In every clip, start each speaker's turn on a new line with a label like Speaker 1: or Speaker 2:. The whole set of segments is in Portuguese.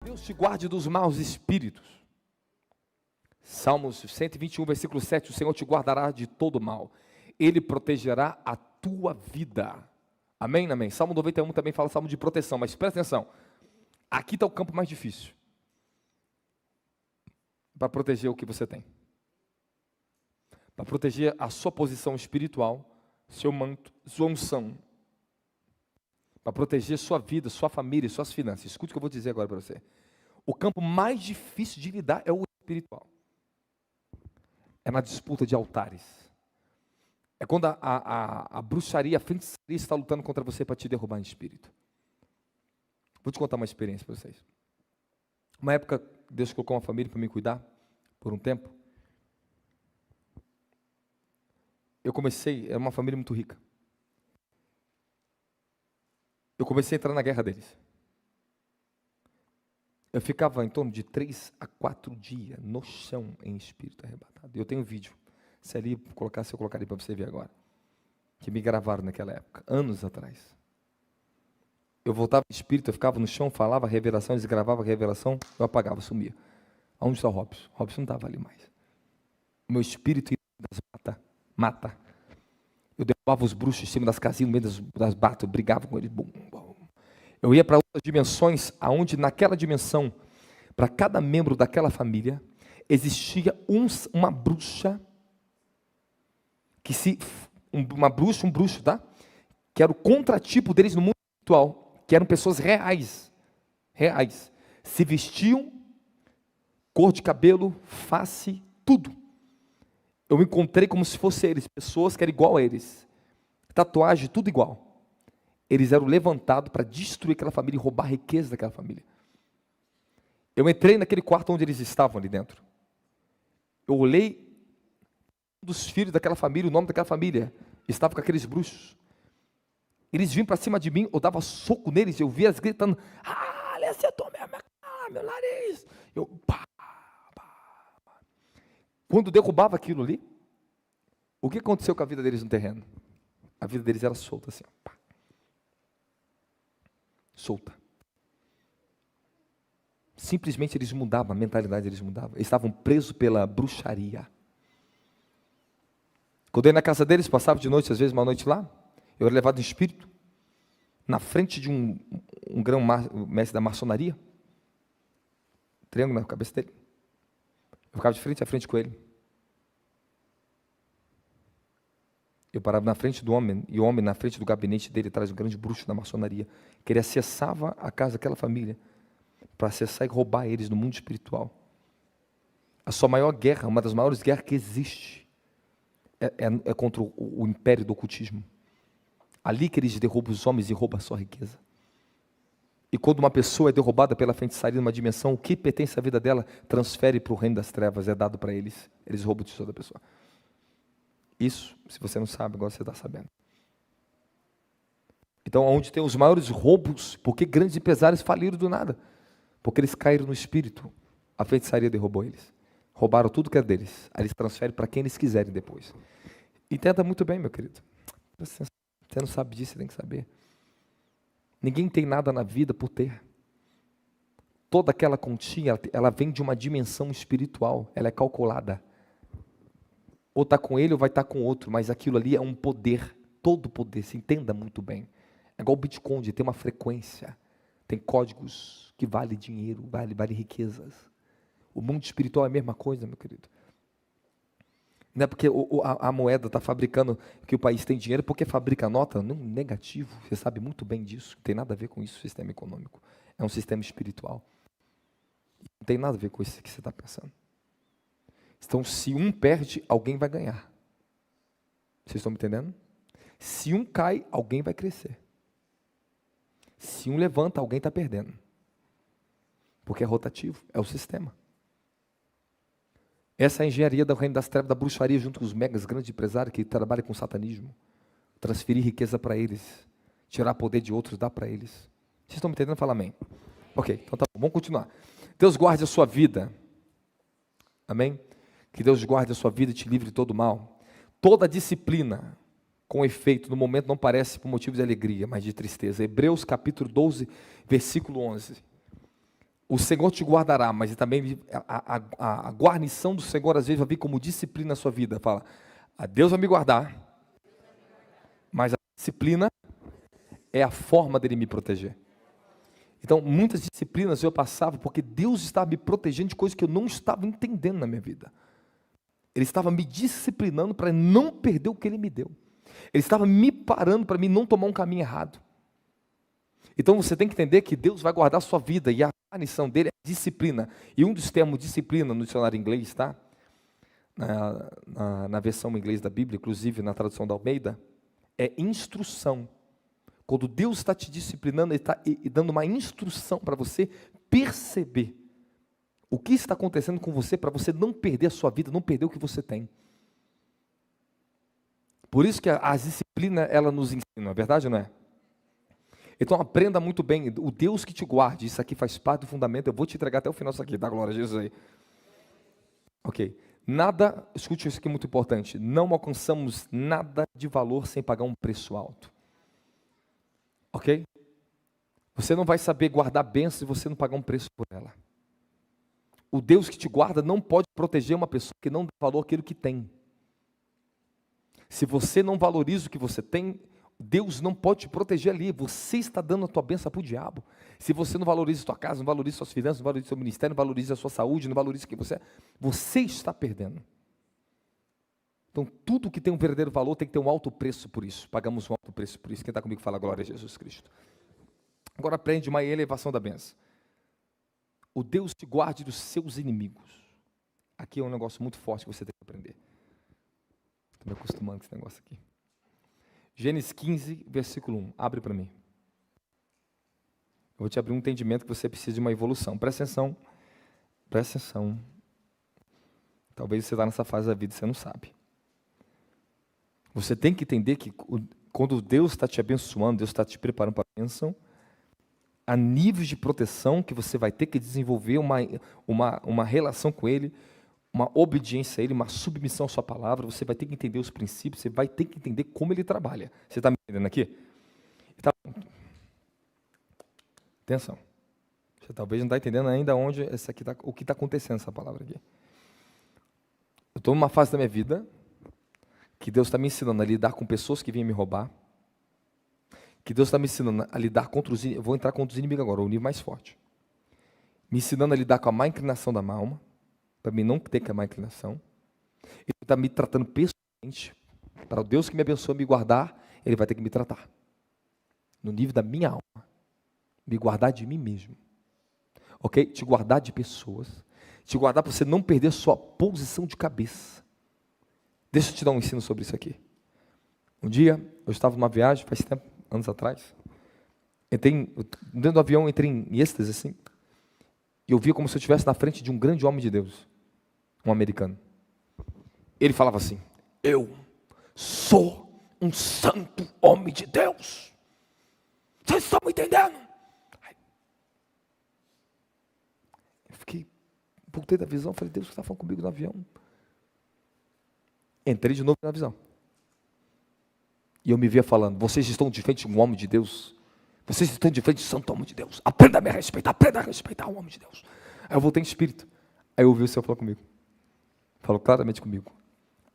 Speaker 1: Deus te guarde dos maus espíritos. Salmos 121, versículo 7, o Senhor te guardará de todo mal. Ele protegerá a tua vida. Amém, amém. Salmo 91 também fala salmo de proteção, mas presta atenção. Aqui está o campo mais difícil. Para proteger o que você tem. Para proteger a sua posição espiritual, seu manto, sua unção. Para proteger sua vida, sua família, suas finanças. Escute o que eu vou dizer agora para você. O campo mais difícil de lidar é o espiritual. É na disputa de altares. É quando a bruxaria, a feitiçaria está lutando contra você para te derrubar em espírito. Vou te contar uma experiência para vocês. Uma época, Deus colocou uma família para me cuidar, por um tempo. Eu comecei, era uma família muito rica. Eu comecei a entrar na guerra deles. Eu ficava em torno de 3 a 4 dias no chão em espírito arrebatado. Eu tenho um vídeo. Se eu colocar ali para você ver agora. Que me gravaram naquela época, anos atrás. Eu voltava em espírito, eu ficava no chão, falava a revelação, eles gravavam a revelação, eu apagava, sumia. Aonde está o Robson? Robson não estava ali mais. O meu espírito ia mata. Eu derrubava os bruxos em cima das casinhas, no meio das batas, eu brigava com eles. Bum, bum. Eu ia para outras dimensões, aonde naquela dimensão, para cada membro daquela família, existia uma bruxa, um bruxo, tá? Que era o contratipo deles no mundo espiritual, que eram pessoas reais, se vestiam, cor de cabelo, face, tudo. Eu encontrei como se fossem eles, pessoas que eram igual a eles, tatuagem, tudo igual. Eles eram levantados para destruir aquela família e roubar a riqueza daquela família. Eu entrei naquele quarto onde eles estavam ali dentro. Eu olhei um dos filhos daquela família, o nome daquela família, estava com aqueles bruxos. Eles vinham para cima de mim, eu dava soco neles, eu via eles gritando, ele acertou meu nariz. Eu, pá. Quando derrubava aquilo ali, o que aconteceu com a vida deles no terreno? A vida deles era solta assim, pá. Solta. Simplesmente eles mudavam, a mentalidade deles mudava. Eles estavam presos pela bruxaria. Quando eu ia na casa deles, passava de noite, às vezes uma noite lá, eu era levado em espírito, na frente de um grão-mestre da maçonaria, triângulo na cabeça dele. Eu ficava de frente a frente com ele. Eu parava na frente do homem, e o homem na frente do gabinete dele, atrás do grande bruxo da maçonaria, que ele acessava a casa daquela família, para acessar e roubar eles no mundo espiritual. A sua maior guerra, uma das maiores guerras que existe, é contra o império do ocultismo. Ali que eles derrubam os homens e roubam a sua riqueza. E quando uma pessoa é derrubada pela feitiçaria numa dimensão, o que pertence à vida dela, transfere para o reino das trevas, é dado para eles. Eles roubam o tesouro da pessoa. Isso, se você não sabe, agora você está sabendo. Então, onde tem os maiores roubos, porque grandes empresários faliram do nada? Porque eles caíram no espírito. A feitiçaria derrubou eles. Roubaram tudo que é deles. Aí eles transferem para quem eles quiserem depois. Entenda muito bem, meu querido. Você não sabe disso, você tem que saber. Ninguém tem nada na vida por ter. Toda aquela continha, ela vem de uma dimensão espiritual. Ela é calculada. Ou está com ele ou vai estar com outro. Mas aquilo ali é um poder. Todo poder, se entenda muito bem. É igual o Bitcoin, tem uma frequência. Tem códigos que vale dinheiro, vale riquezas. O mundo espiritual é a mesma coisa, meu querido. Não é porque a moeda está fabricando que o país tem dinheiro, porque fabrica nota, não, negativo. Você sabe muito bem disso. Não tem nada a ver com isso, o sistema econômico. É um sistema espiritual. Não tem nada a ver com isso que você está pensando. Então, se um perde, alguém vai ganhar. Vocês estão me entendendo? Se um cai, alguém vai crescer. Se um levanta, alguém está perdendo. Porque é rotativo, é o sistema. Essa é a engenharia do reino das trevas, da bruxaria, junto com os megas grandes empresários que trabalham com satanismo. Transferir riqueza para eles. Tirar poder de outros, dar para eles. Vocês estão me entendendo? Fala amém. Ok, então tá bom, vamos continuar. Deus guarde a sua vida. Amém? Que Deus guarde a sua vida e te livre de todo mal. Toda disciplina, com efeito, no momento não parece por motivo de alegria, mas de tristeza. Hebreus capítulo 12, versículo 11. O Senhor te guardará, mas também a guarnição do Senhor às vezes vai vir como disciplina na sua vida. Fala, Deus vai me guardar, mas a disciplina é a forma dele me proteger. Então, muitas disciplinas eu passava porque Deus estava me protegendo de coisas que eu não estava entendendo na minha vida. Ele estava me disciplinando para não perder o que Ele me deu. Ele estava me parando para mim não tomar um caminho errado. Então, você tem que entender que Deus vai guardar a sua vida e a guarnição dele é disciplina. E um dos termos disciplina no dicionário inglês, tá? Na versão em inglês da Bíblia, inclusive na tradução da Almeida, é instrução. Quando Deus está te disciplinando, Ele está dando uma instrução para você perceber o que está acontecendo com você, para você não perder a sua vida, não perder o que você tem. Por isso que a disciplina, ela nos ensina, é verdade ou não é? Então aprenda muito bem, o Deus que te guarde, isso aqui faz parte do fundamento, eu vou te entregar até o final disso aqui, dá glória a Jesus aí. Ok, nada, escute isso aqui muito importante, não alcançamos nada de valor sem pagar um preço alto. Ok? Você não vai saber guardar bênçãos se você não pagar um preço por ela. O Deus que te guarda não pode proteger uma pessoa que não dá valor àquilo que tem. Se você não valoriza o que você tem, Deus não pode te proteger ali. Você está dando a tua bênção para o diabo. Se você não valoriza a tua casa, não valoriza suas finanças, não valoriza o seu ministério, não valoriza a sua saúde, não valoriza quem você é, você está perdendo. Então, tudo que tem um verdadeiro valor tem que ter um alto preço por isso. Pagamos um alto preço por isso. Quem está comigo fala glória a Jesus Cristo. Agora aprende uma elevação da bênção. O Deus te guarde dos seus inimigos. Aqui é um negócio muito forte que você tem que aprender. Estou me acostumando com esse negócio aqui. Gênesis 15, versículo 1. Abre para mim. Eu vou te abrir um entendimento que você precisa de uma evolução. Presta atenção. Presta atenção. Talvez você está nessa fase da vida e você não sabe. Você tem que entender que quando Deus está te abençoando, Deus está te preparando para a bênção, há níveis de proteção que você vai ter que desenvolver uma relação com Ele, uma obediência a Ele, uma submissão à sua palavra. Você vai ter que entender os princípios, você vai ter que entender como Ele trabalha. Você está me entendendo aqui? Então, atenção. Você talvez não está entendendo ainda onde o que está acontecendo essa palavra aqui. Eu estou numa fase da minha vida que Deus está me ensinando a lidar com pessoas que vêm me roubar, que Deus está me ensinando a lidar contra os inimigos. Eu vou entrar contra os inimigos agora, o nível mais forte. Me ensinando a lidar com a má inclinação da minha alma, para mim não ter que a má inclinação. Ele está me tratando pessoalmente. Para o Deus que me abençoa me guardar, Ele vai ter que me tratar. No nível da minha alma. Me guardar de mim mesmo. Ok? Te guardar de pessoas. Te guardar para você não perder sua posição de cabeça. Deixa eu te dar um ensino sobre isso aqui. Um dia, eu estava numa viagem, faz tempo, anos atrás. Dentro do avião, entrei em êxtase, assim. E eu via como se eu estivesse na frente de um grande homem de Deus. Um americano. Ele falava assim, eu sou um santo homem de Deus. Vocês estão me entendendo? Eu fiquei, voltei da visão, falei, Deus, você está falando comigo no avião? Entrei de novo na visão. E eu me via falando, vocês estão de frente de um homem de Deus. Vocês estão de frente de um santo homem de Deus. Aprenda a me respeitar, aprenda a respeitar o homem de Deus. Aí eu voltei em espírito. Aí eu ouvi o Senhor falar comigo. Falou claramente comigo.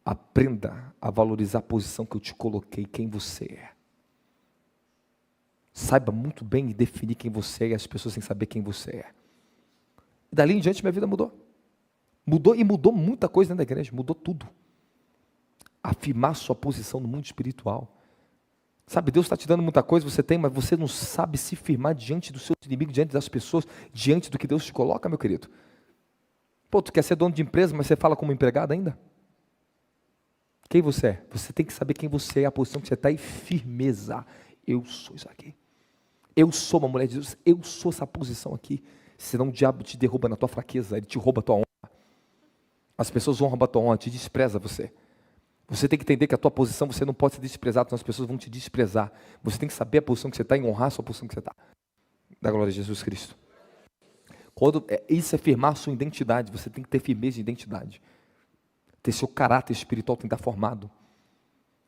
Speaker 1: Aprenda a valorizar a posição que eu te coloquei, quem você é. Saiba muito bem definir quem você é e as pessoas têm que saber quem você é. E dali em diante minha vida mudou. Mudou e mudou muita coisa dentro da igreja, mudou tudo. Afirmar sua posição no mundo espiritual. Sabe, Deus está te dando muita coisa, você tem, mas você não sabe se firmar diante dos seus inimigos, diante das pessoas, diante do que Deus te coloca, meu querido. Pô, tu quer ser dono de empresa, mas você fala como empregado ainda? Quem você é? Você tem que saber quem você é, a posição que você está e firmeza. Eu sou isso aqui. Eu sou uma mulher de Deus, eu sou essa posição aqui. Senão o diabo te derruba na tua fraqueza, ele te rouba a tua honra. As pessoas vão roubar a tua honra, te despreza você. Você tem que entender que a tua posição, você não pode ser desprezado, senão as pessoas vão te desprezar. Você tem que saber a posição que você está e honrar a sua posição que você está. Da glória de Jesus Cristo. Isso é firmar a sua identidade, você tem que ter firmeza de identidade. Ter seu caráter espiritual tem que estar formado.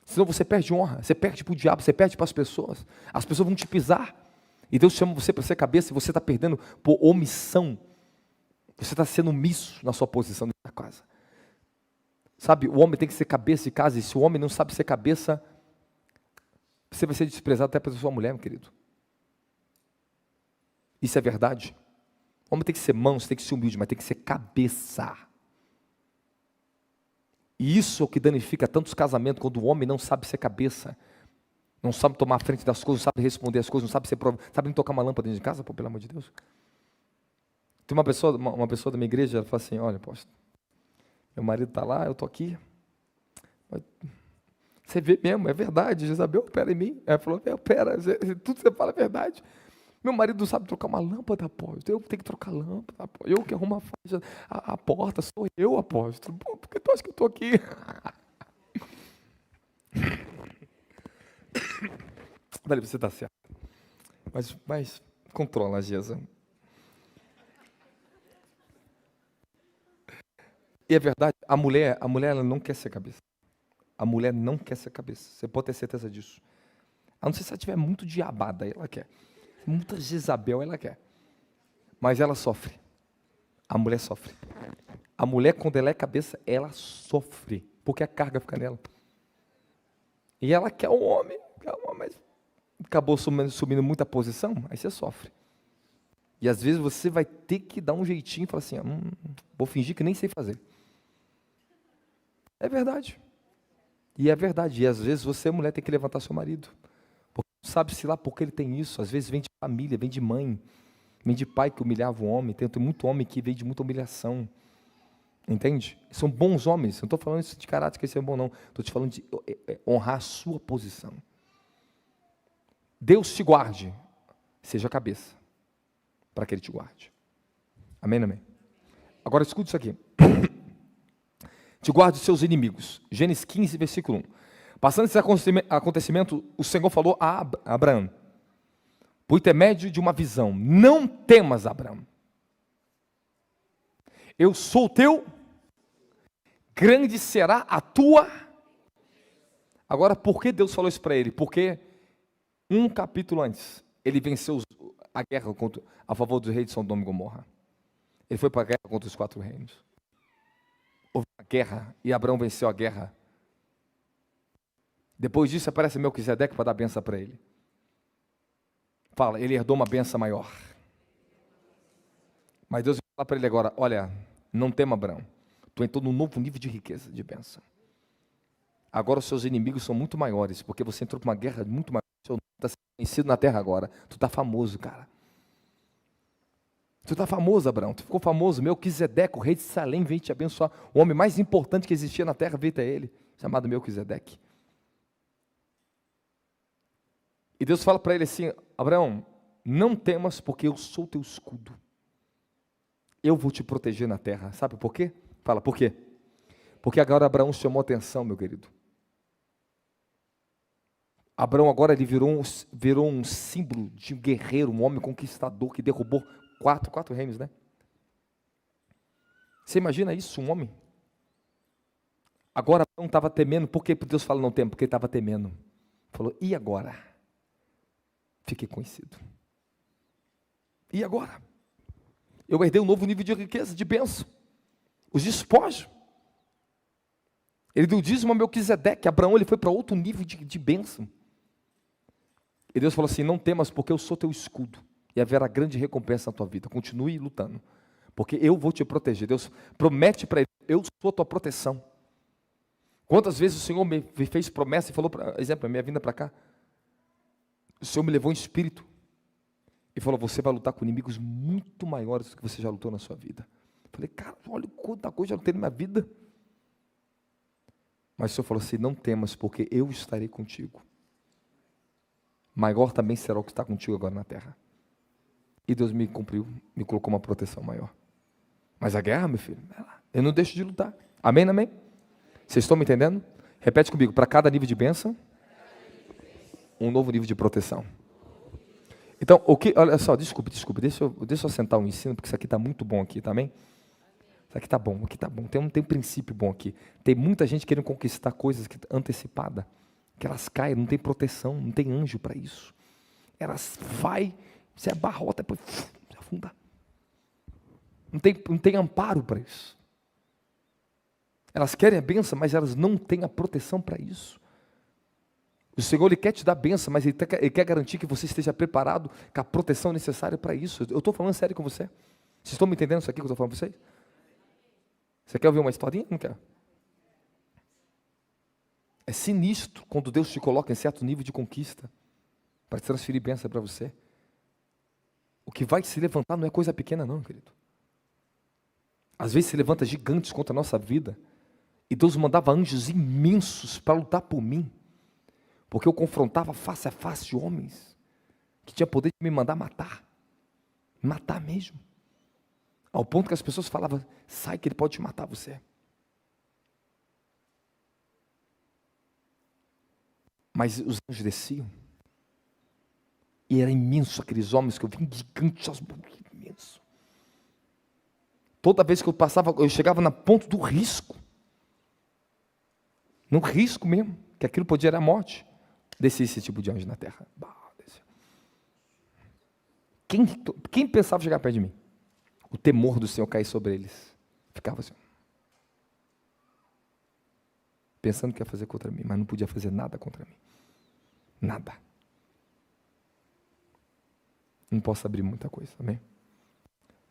Speaker 1: Senão você perde honra, você perde para o diabo, você perde para as pessoas. As pessoas vão te pisar. E Deus chama você para ser cabeça e você está perdendo por omissão. Você está sendo omisso na sua posição na casa. Sabe, o homem tem que ser cabeça de casa, e se o homem não sabe ser cabeça, você vai ser desprezado até pela sua mulher, meu querido. Isso é verdade. O homem tem que ser manso, tem que ser humilde, mas tem que ser cabeça. E isso é o que danifica tantos casamentos, quando o homem não sabe ser cabeça, não sabe tomar a frente das coisas, não sabe responder as coisas, não sabe ser sabe nem tocar uma lâmpada dentro de casa, pô, pelo amor de Deus. Tem uma pessoa da minha igreja, ela fala assim, olha, apóstolo, meu marido está lá, eu estou aqui. Você vê mesmo, é verdade, Jezabel opera em mim. Ela falou, opera, tudo que você fala é verdade. Meu marido não sabe trocar uma lâmpada, apóstolo. Eu tenho que trocar lâmpada, apóstolo. Eu que arrumo a porta, sou eu, apóstolo. Pô, por que tu acha que eu estou aqui? Falei, você está certo. Mas controla, Jesus. E é verdade, a mulher ela não quer ser cabeça. A mulher não quer ser cabeça. Você pode ter certeza disso. A não ser se ela tiver muito diabada, ela quer. Muita Jezabel, ela quer. Mas ela sofre. A mulher sofre. A mulher, quando ela é cabeça, ela sofre. Porque a carga fica nela. E ela quer um homem. Mas acabou subindo muita posição, aí você sofre. E às vezes você vai ter que dar um jeitinho e falar assim, vou fingir que nem sei fazer. É verdade. E é verdade. E às vezes você, mulher, tem que levantar seu marido. Porque não sabe se lá porque ele tem isso. Às vezes vem de família, vem de mãe, vem de pai que humilhava o homem. Tem muito homem que veio de muita humilhação. Entende? São bons homens. Não estou falando isso de caráter, que isso é bom, não. Estou te falando de honrar a sua posição. Deus te guarde. Seja a cabeça. Para que Ele te guarde. Amém, amém? Agora escute isso aqui. Te guarde dos seus inimigos. Gênesis 15, versículo 1. Passando esse acontecimento, o Senhor falou a Abraão, por intermédio de uma visão, não temas, Abraão. Eu sou o teu, grande será a tua. Agora, por que Deus falou isso para ele? Porque um capítulo antes, ele venceu a guerra a favor dos reis de Sodoma e Gomorra. Ele foi para a guerra contra os 4 reinos. Houve uma guerra e Abraão venceu a guerra. Depois disso aparece Melquisedeque para dar benção para ele. Fala, ele herdou uma benção maior. Mas Deus vai falar para ele agora, olha, não tema, Abraão. Tu entrou num novo nível de riqueza, de bênção. Agora os seus inimigos são muito maiores, porque você entrou para uma guerra muito maior. Seu nome está sendo conhecido na terra agora. Tu está famoso, cara. Tu está famoso, Abraão. Tu ficou famoso. Melquisedeque, o rei de Salém, veio te abençoar. O homem mais importante que existia na terra veio até ele, chamado Melquisedeque. E Deus fala para ele assim, Abraão, não temas, porque eu sou teu escudo. Eu vou te proteger na terra. Sabe por quê? Fala, por quê? Porque agora Abraão chamou atenção, meu querido. Abraão agora ele virou um símbolo de um guerreiro, um homem conquistador que derrubou quatro reinos, né? Você imagina isso, um homem? Agora Abraão estava temendo. Por que Deus fala não teme? Porque ele estava temendo. Falou, e agora? Fiquei conhecido. E agora? Eu herdei um novo nível de riqueza, de bênção. Os despojos. Ele deu dízimo a Melquisedeque. Abraão ele foi para outro nível de bênção. E Deus falou assim, não temas, porque eu sou teu escudo. E haverá grande recompensa na tua vida. Continue lutando. Porque eu vou te proteger. Deus promete para ele, eu sou a tua proteção. Quantas vezes o Senhor me fez promessa e falou, por exemplo, a minha vinda para cá, o Senhor me levou em espírito e falou, você vai lutar com inimigos muito maiores do que você já lutou na sua vida. Eu falei, cara, olha quanta coisa eu já lutei na minha vida. Mas o Senhor falou assim, não temas, porque eu estarei contigo. Maior também será o que está contigo agora na terra. E Deus me cumpriu, me colocou uma proteção maior. Mas a guerra, meu filho, eu não deixo de lutar. Amém, amém? Vocês estão me entendendo? Repete comigo, para cada nível de bênção, um novo nível de proteção. Então, olha só, desculpe, deixa eu sentar o ensino, porque isso aqui está muito bom aqui, tá bem? Isso aqui está bom, tem um princípio bom aqui. Tem muita gente querendo conquistar coisas antecipadas, que elas caem, não tem proteção, não tem anjo para isso. Elas vai Você abarrota, depois se afunda. Não tem amparo para isso. Elas querem a bênção, mas elas não têm a proteção para isso. O Senhor, Ele quer te dar bênção, mas Ele quer garantir que você esteja preparado com a proteção necessária para isso. Eu estou falando sério com você. Vocês estão me entendendo isso aqui que eu estou falando para vocês? Você quer ouvir uma historinha? Não quer? É sinistro quando Deus te coloca em certo nível de conquista para transferir bênção para você. O que vai se levantar não é coisa pequena não, querido. Às vezes se levanta gigantes contra a nossa vida, e Deus mandava anjos imensos para lutar por mim, porque eu confrontava face a face de homens, que tinham poder de me mandar matar mesmo, ao ponto que as pessoas falavam, sai que ele pode te matar você. Mas os anjos desciam, e era imenso aqueles homens que eu vi, gigantes, imenso. Toda vez que eu passava, eu chegava na ponta do risco. No risco mesmo, que aquilo podia era a morte. Descia esse tipo de anjo na terra. Quem pensava chegar perto de mim? O temor do Senhor cair sobre eles. Ficava assim. Pensando que ia fazer contra mim, mas não podia fazer nada contra mim. Nada. Não posso abrir muita coisa, amém?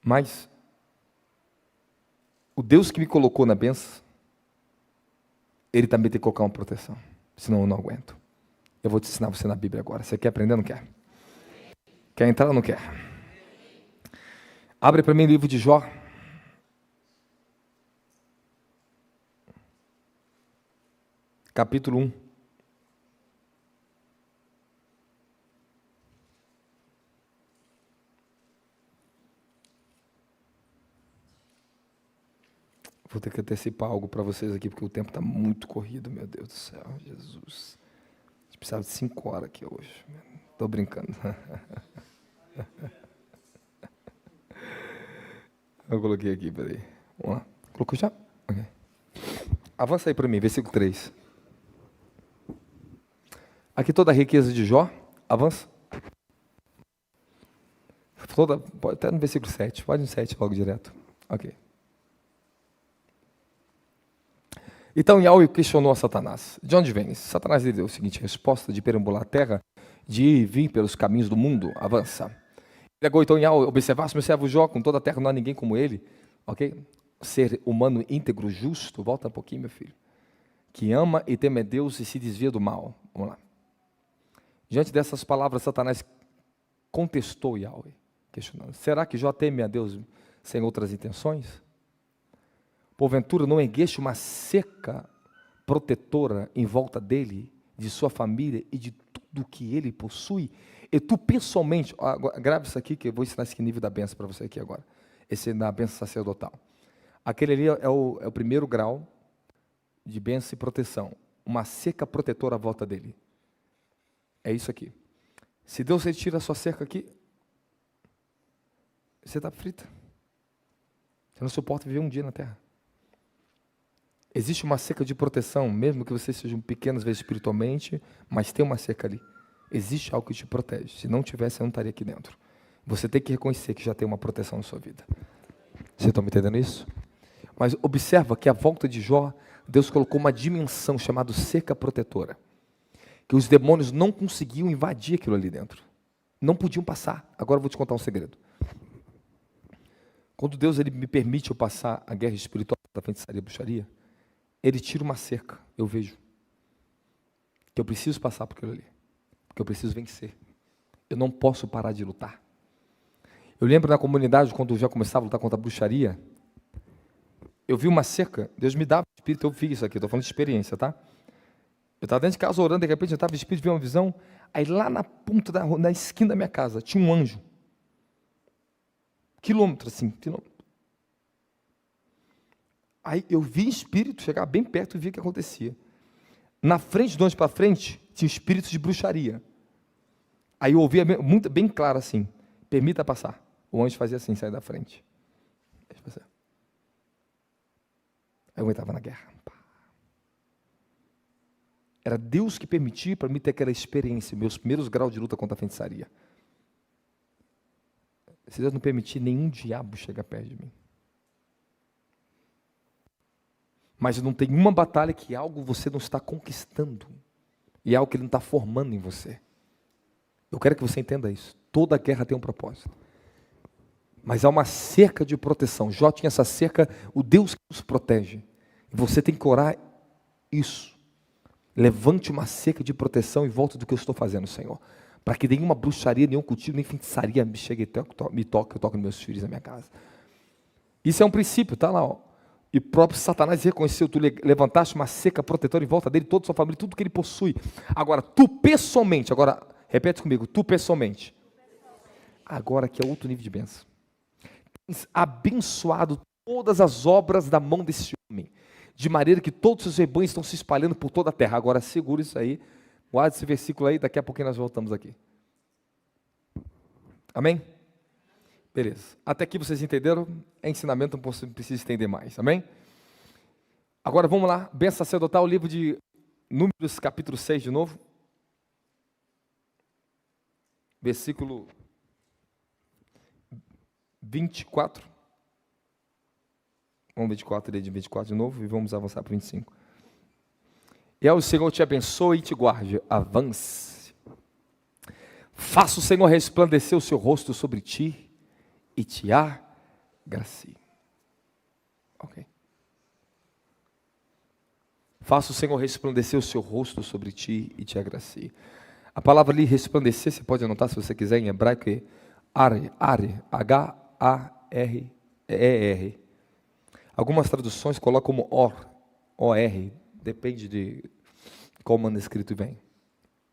Speaker 1: Mas o Deus que me colocou na bênção, Ele também tem que colocar uma proteção. Senão eu não aguento. Eu vou te ensinar você na Bíblia agora. Você quer aprender ou não quer? Quer entrar ou não quer? Abre para mim o livro de Jó. Capítulo 1. Vou ter que antecipar algo para vocês aqui, porque o tempo está muito corrido, meu Deus do céu, Jesus. A gente precisava de 5 horas aqui hoje. Estou brincando. Eu coloquei aqui, peraí. Vamos lá. Colocou já? Okay. Avança aí para mim, versículo 3. Aqui toda a riqueza de Jó. Avança. Pode até no versículo 7. Pode no 7 logo direto. Ok. Então Yahweh questionou a Satanás. De onde vens? Satanás lhe deu a seguinte resposta: de perambular a terra, de ir e vir pelos caminhos do mundo. Avança. Pegou então Yahweh, observasse meu servo Jó, com toda a terra não há ninguém como ele. Ok? Ser humano íntegro, justo. Volta um pouquinho, meu filho. Que ama e teme a Deus e se desvia do mal. Vamos lá. Diante dessas palavras, Satanás contestou Yahweh, questionando: será que Jó teme a Deus sem outras intenções? Porventura não ergueste uma cerca protetora em volta dele, de sua família e de tudo que ele possui? E tu pessoalmente, grave isso aqui que eu vou ensinar esse nível da bênção para você aqui agora. Esse é na bênção sacerdotal. Aquele ali é o primeiro grau de bênção e proteção. Uma cerca protetora à volta dele. É isso aqui. Se Deus retira a sua cerca aqui, você está frita. Você não suporta viver um dia na terra. Existe uma cerca de proteção, mesmo que você seja um pequeno, às vezes espiritualmente, mas tem uma cerca ali. Existe algo que te protege. Se não tivesse, eu não estaria aqui dentro. Você tem que reconhecer que já tem uma proteção na sua vida. Vocês estão me entendendo isso? Mas observa que à volta de Jó, Deus colocou uma dimensão chamada cerca protetora. Que os demônios não conseguiam invadir aquilo ali dentro. Não podiam passar. Agora eu vou te contar um segredo. Quando Deus ele me permite eu passar a guerra espiritual da feitiçaria e bruxaria, Ele tira uma cerca, eu vejo, que eu preciso passar por aquilo ali, porque eu preciso vencer. Eu não posso parar de lutar. Eu lembro na comunidade, quando eu já começava a lutar contra a bruxaria, eu vi uma cerca, Deus me dava espírito, eu vi isso aqui, estou falando de experiência, tá? Eu estava dentro de casa orando, de repente eu estava de espírito, vi uma visão, aí lá na ponta, na esquina da minha casa, tinha um anjo. Quilômetro, assim, quilômetro. Aí eu vi espírito chegar bem perto e vi o que acontecia. Na frente, de onde para frente, tinha espíritos de bruxaria. Aí eu ouvia muito, bem claro assim: permita passar. O anjo fazia assim, saia da frente. Deixa eu passar. Aí eu estava na guerra. Era Deus que permitia para mim ter aquela experiência, meus primeiros graus de luta contra a feitiçaria. Se Deus não permitir, nenhum diabo chega perto de mim. Mas não tem uma batalha que algo você não está conquistando. E algo que Ele não está formando em você. Eu quero que você entenda isso. Toda guerra tem um propósito. Mas há uma cerca de proteção. Jó tinha essa cerca, o Deus que nos protege. E você tem que orar isso. Levante uma cerca de proteção em volta do que eu estou fazendo, Senhor. Para que nenhuma bruxaria, nenhum cultivo, nem feitiçaria me chegue e me toque, eu toque nos meus filhos, na minha casa. Isso é um princípio, está lá, ó. E o próprio Satanás reconheceu, tu levantaste uma cerca protetora em volta dele, toda a sua família, tudo que ele possui. Agora, tu pessoalmente, agora, repete comigo, tu pessoalmente. Agora que é outro nível de bênção. Tens abençoado todas as obras da mão desse homem, de maneira que todos os rebanhos estão se espalhando por toda a terra. Agora, segura isso aí, guarda esse versículo aí, daqui a pouquinho nós voltamos aqui. Amém? Beleza. Até aqui vocês entenderam? É ensinamento, não precisa estender mais. Amém? Agora vamos lá. Bênção sacerdotal, o livro de Números, capítulo 6 de novo. Versículo 24. Vamos 24, ler de 24 de novo e vamos avançar para 25. E o Senhor te abençoe e te guarde. Avance. Faça o Senhor resplandecer o seu rosto sobre ti e te agracie. Ok. Faça o Senhor resplandecer o seu rosto sobre ti e te agracie. A palavra ali, resplandecer, você pode anotar se você quiser, em hebraico é Are, H-A-R-E-R. Algumas traduções colocam como Or, O-R, depende de qual manuscrito vem.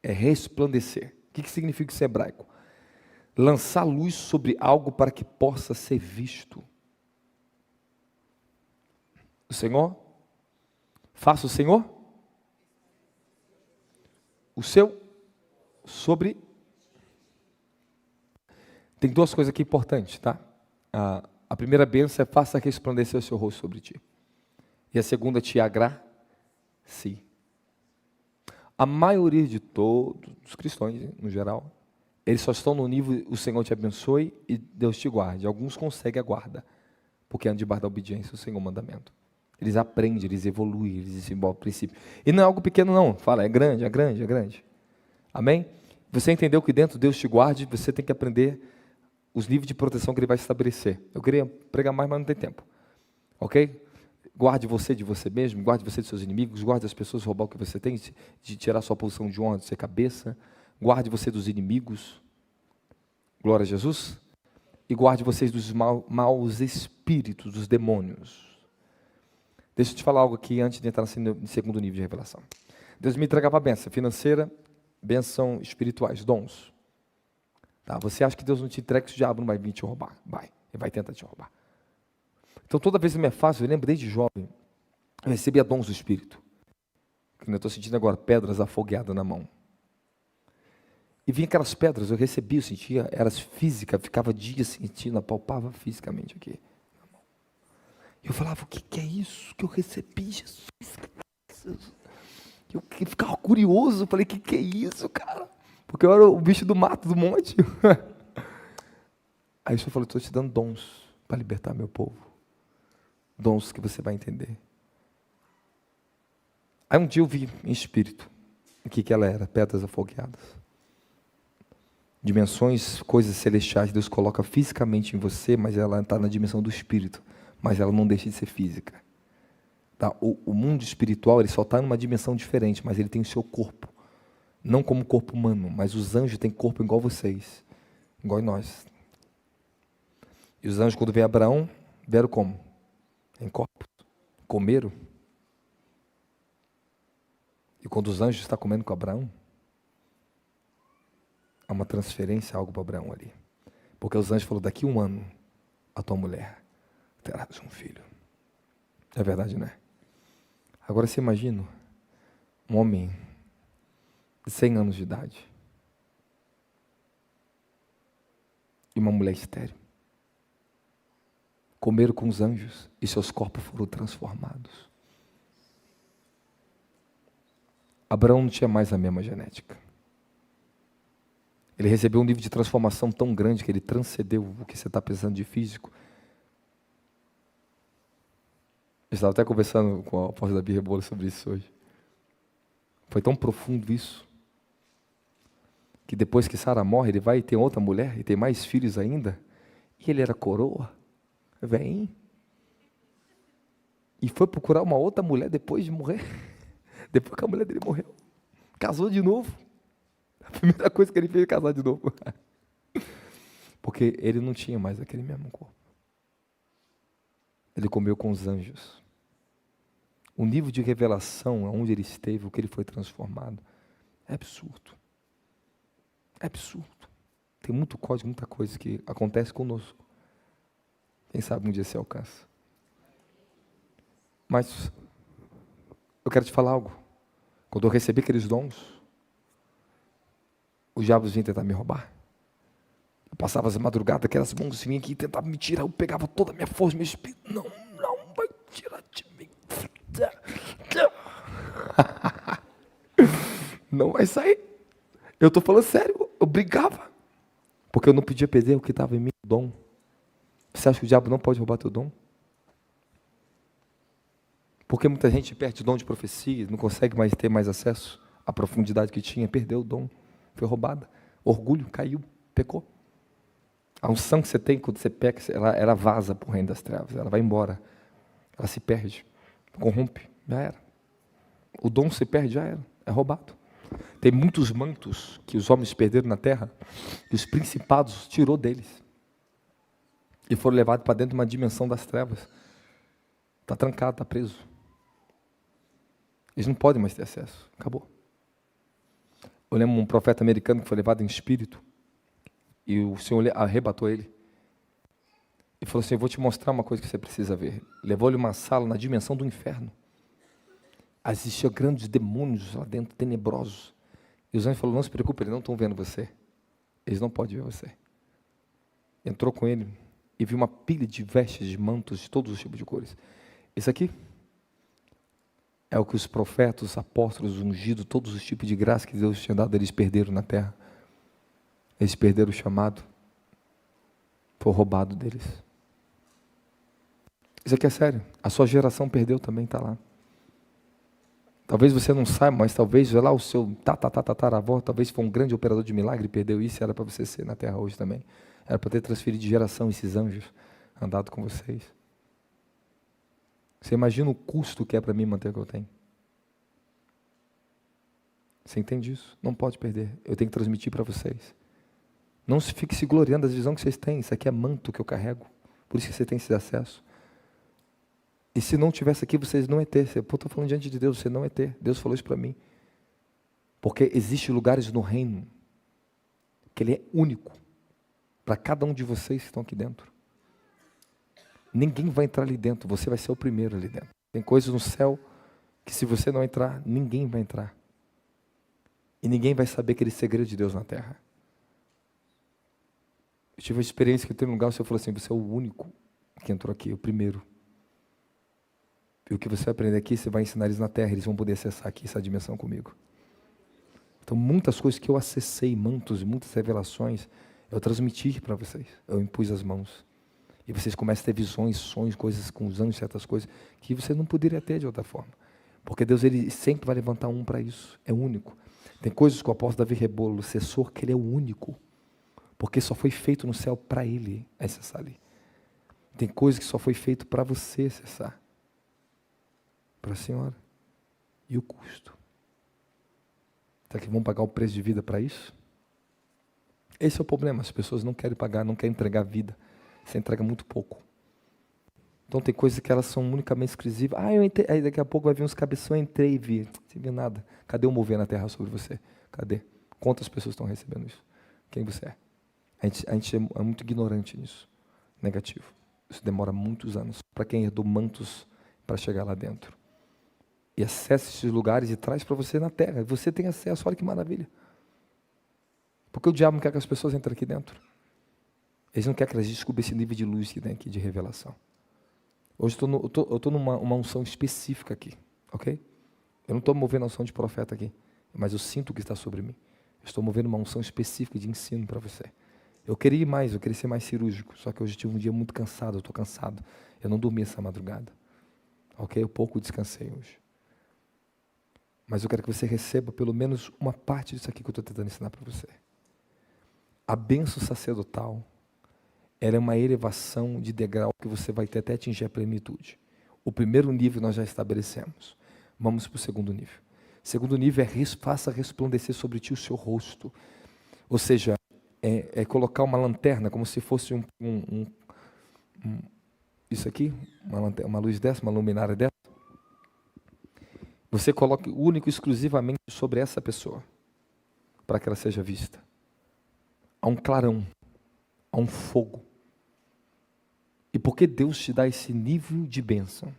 Speaker 1: É resplandecer. O que significa isso em hebraico? Lançar luz sobre algo para que possa ser visto. O Senhor, faça o Senhor, o seu, sobre. Tem duas coisas aqui importantes, tá? A primeira bênção é faça resplandecer o seu rosto sobre ti. E a segunda, te agracie. A maioria de todos os cristãos, no geral, eles só estão no nível, o Senhor te abençoe e Deus te guarde. Alguns conseguem a guarda, porque andam debaixo da obediência ao Senhor mandamento. Eles aprendem, eles evoluem, eles desenvolvem o princípio. E não é algo pequeno não, fala, é grande, é grande, é grande. Amém? Você entendeu que dentro Deus te guarde, você tem que aprender os níveis de proteção que Ele vai estabelecer. Eu queria pregar mais, mas não tem tempo. Ok? Guarde você de você mesmo, guarde você de seus inimigos, guarde as pessoas roubar o que você tem, de tirar sua posição de honra, de ser cabeça. Guarde você dos inimigos, glória a Jesus, e guarde vocês dos maus espíritos, dos demônios. Deixa eu te falar algo aqui antes de entrar no segundo nível de revelação. Deus me entregava a bênção financeira, bênção espirituais, dons. Tá? Você acha que Deus não te entrega, que o diabo não vai vir te roubar? Vai, ele vai tentar te roubar. Então toda vez que me é fácil, eu lembro desde jovem, eu recebia dons do Espírito. Eu estou sentindo agora pedras afogueadas na mão. E vinha aquelas pedras, eu recebia, eu sentia, eras físicas, ficava dias sentindo, apalpava fisicamente aqui. Eu falava, o que é isso que eu recebi, Jesus? Eu ficava curioso, falei, o que é isso, cara? Porque eu era o bicho do mato, do monte. Aí o Senhor falou, estou te dando dons para libertar meu povo. Dons que você vai entender. Aí um dia eu vi em espírito o que ela era, pedras afogueadas. Dimensões, coisas celestiais, Deus coloca fisicamente em você, mas ela está na dimensão do espírito, mas ela não deixa de ser física. Tá? O mundo espiritual, ele só está numa dimensão diferente, mas ele tem o seu corpo. Não como corpo humano, mas os anjos têm corpo igual vocês, igual nós. E os anjos, quando veio Abraão, vieram como? Em corpos. Comeram. E quando os anjos estão comendo com Abraão, há uma transferência, algo para Abraão ali. Porque os anjos falaram, daqui a 1 ano, a tua mulher terás um filho. É verdade, não é? Agora você imagina um homem de 100 anos de idade e uma mulher estéril. Comeram com os anjos e seus corpos foram transformados. Abraão não tinha mais a mesma genética. Ele recebeu um nível de transformação tão grande que ele transcendeu o que você está pensando de físico. Eu estava até conversando com a apóstola Davi Rebolo sobre isso hoje. Foi tão profundo isso, que depois que Sara morre, ele vai e tem outra mulher, e tem mais filhos ainda, e ele era coroa, velhinho, e foi procurar uma outra mulher depois de morrer, depois que a mulher dele morreu, casou de novo. A primeira coisa que ele fez é casar de novo, porque ele não tinha mais aquele mesmo corpo. Ele comeu com os anjos. O nível de revelação, onde ele esteve, o que ele foi transformado, é absurdo. É absurdo. Tem muito código, muita coisa que acontece conosco. Quem sabe um dia você alcança. Mas eu quero te falar algo. Quando eu recebi aqueles dons, os diabos vinham tentar me roubar. Eu passava as madrugadas, aquelas mãos vinham aqui e tentavam me tirar. Eu pegava toda a minha força, meu espírito. Não vai tirar de mim. Não vai sair. Eu estou falando sério, eu brigava. Porque eu não podia perder o que estava em mim, o dom. Você acha que o diabo não pode roubar teu dom? Porque muita gente perde o dom de profecia, não consegue mais ter mais acesso à profundidade que tinha, perdeu o dom, foi roubada. Orgulho, caiu, pecou. A unção que você tem quando você peca, ela vaza para o reino das trevas, ela vai embora, ela se perde, corrompe, já era. O dom se perde, já era, é roubado. Tem muitos mantos que os homens perderam na terra, e os principados tirou deles. E foram levados para dentro de uma dimensão das trevas. Está trancado, está preso. Eles não podem mais ter acesso, acabou. Eu lembro um profeta americano que foi levado em espírito, e o Senhor arrebatou ele. E falou assim, eu vou te mostrar uma coisa que você precisa ver. Levou-lhe uma sala na dimensão do inferno. Existiam grandes demônios lá dentro, tenebrosos. E os anjos falaram, não se preocupe, eles não estão vendo você. Eles não podem ver você. Entrou com ele e viu uma pilha de vestes, de mantos, de todos os tipos de cores. Isso aqui é o que os profetas, os apóstolos, ungidos, todos os tipos de graça que Deus tinha dado, eles perderam na terra. Eles perderam o chamado. Foi roubado deles. Isso aqui é sério. A sua geração perdeu também, está lá. Talvez você não saiba, mas talvez lá o seu tataravó, talvez foi um grande operador de milagre, perdeu isso, era para você ser na terra hoje também. Era para ter transferido de geração esses anjos, andado com vocês. Você imagina o custo que é para mim manter o que eu tenho? Você entende isso? Não pode perder. Eu tenho que transmitir para vocês. Não se fique se gloriando das visões que vocês têm. Isso aqui é manto que eu carrego. Por isso que você tem esse acesso. E se não tivesse aqui, vocês não iam ter. Eu estou falando diante de Deus, você não ia ter. Deus falou isso para mim. Porque existem lugares no reino que ele é único para cada um de vocês que estão aqui dentro. Ninguém vai entrar ali dentro, você vai ser o primeiro ali dentro. Tem coisas no céu que se você não entrar, ninguém vai entrar. E ninguém vai saber aquele segredo de Deus na terra. Eu tive uma experiência que eu tenho um lugar, o Senhor falou assim, você é o único que entrou aqui, o primeiro. E o que você vai aprender aqui, você vai ensinar eles na terra, eles vão poder acessar aqui essa dimensão comigo. Então, muitas coisas que eu acessei, mantos, muitas revelações, eu transmiti para vocês. Eu impus as mãos. E vocês começam a ter visões, sonhos, coisas com os anjos, certas coisas, que você não poderia ter de outra forma. Porque Deus, ele sempre vai levantar um para isso. É único. Tem coisas que o apóstolo Davi Rebolo, o assessor, que ele é o único. Porque só foi feito no céu para ele acessar ali. Tem coisas que só foi feito para você acessar. Para a senhora. E o custo? Será que vão pagar o preço de vida para isso? Esse é o problema. As pessoas não querem pagar, não querem entregar vida. Você entrega muito pouco. Então tem coisas que elas são unicamente exclusivas. Eu entrei, aí daqui a pouco vai vir uns cabeções, eu entrei e vi. Não vi nada. Cadê o mover na terra sobre você? Cadê? Quantas pessoas estão recebendo isso? Quem você é? A gente é muito ignorante nisso. Negativo. Isso demora muitos anos. Para quem herdou mantos para chegar lá dentro. E acessa esses lugares e traz para você na terra. Você tem acesso, olha que maravilha. Porque o diabo não quer que as pessoas entrem aqui dentro. Eles não querem que elas descubram esse nível de luz que tem aqui, de revelação. Hoje eu estou numa unção específica aqui, ok? Eu não estou movendo a unção de profeta aqui, mas eu sinto o que está sobre mim. Estou movendo uma unção específica de ensino para você. Eu queria ir mais, eu queria ser mais cirúrgico, só que hoje tive um dia muito cansado, eu estou cansado. Eu não dormi essa madrugada. Ok? Eu pouco descansei hoje. Mas eu quero que você receba pelo menos uma parte disso aqui que eu estou tentando ensinar para você. A bênção sacerdotal, ela é uma elevação de degrau que você vai ter até atingir a plenitude. O primeiro nível nós já estabelecemos. Vamos para o segundo nível. O segundo nível é faça resplandecer sobre ti o seu rosto. Ou seja, é colocar uma lanterna, como se fosse isso aqui, uma luz dessa, uma luminária dessa. Você coloca único e exclusivamente sobre essa pessoa, para que ela seja vista. Há um clarão, há um fogo. E por que Deus te dá esse nível de bênção?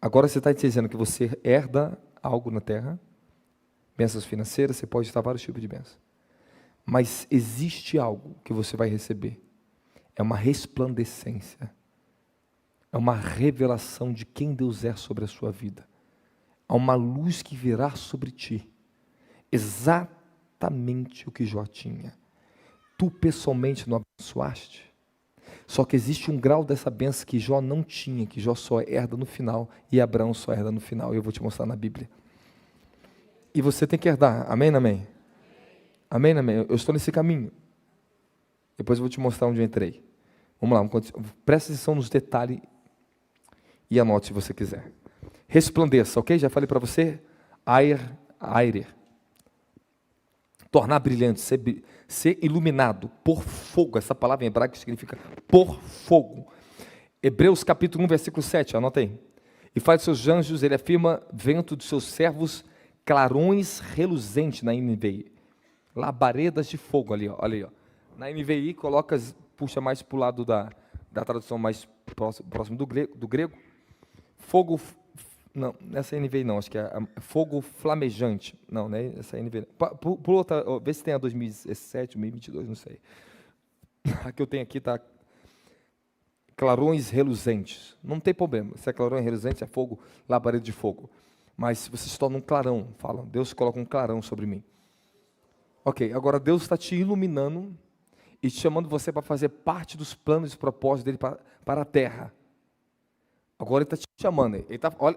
Speaker 1: Agora você está dizendo que você herda algo na terra, bênçãos financeiras, você pode estar vários tipos de bênçãos. Mas existe algo que você vai receber. É uma resplandecência. É uma revelação de quem Deus é sobre a sua vida. Há uma luz que virá sobre ti. Exatamente o que Jó tinha. Tu pessoalmente não abençoaste. Só que existe um grau dessa bênção que Jó não tinha, que Jó só herda no final e Abraão só herda no final. E eu vou te mostrar na Bíblia. E você tem que herdar. Amém, amém? Amém, amém? Eu estou nesse caminho. Depois eu vou te mostrar onde eu entrei. Vamos lá, presta atenção nos detalhes e anote se você quiser. Resplandeça, ok? Já falei para você. Aire. Tornar brilhante, ser iluminado por fogo. Essa palavra em hebraico significa por fogo. Hebreus capítulo 1, versículo 7, anota aí. E faz de seus anjos, ele afirma, vento dos seus servos, clarões reluzentes na NVI. Labaredas de fogo ali, ó, olha aí. Ó. Na NVI, puxa mais para o lado da tradução mais próximo do grego. Fogo, não, nessa NVI não, acho que é fogo flamejante. Não, né? Essa NVI. Por outra, vê se tem a 2017, 2022, não sei. A que eu tenho aqui está clarões reluzentes. Não tem problema, se é clarões reluzentes, é fogo, labareda de fogo. Mas se você se torna um clarão, fala, Deus coloca um clarão sobre mim. Ok, agora Deus está te iluminando e te chamando você para fazer parte dos planos e propósitos dele para a terra. Agora ele está te chamando.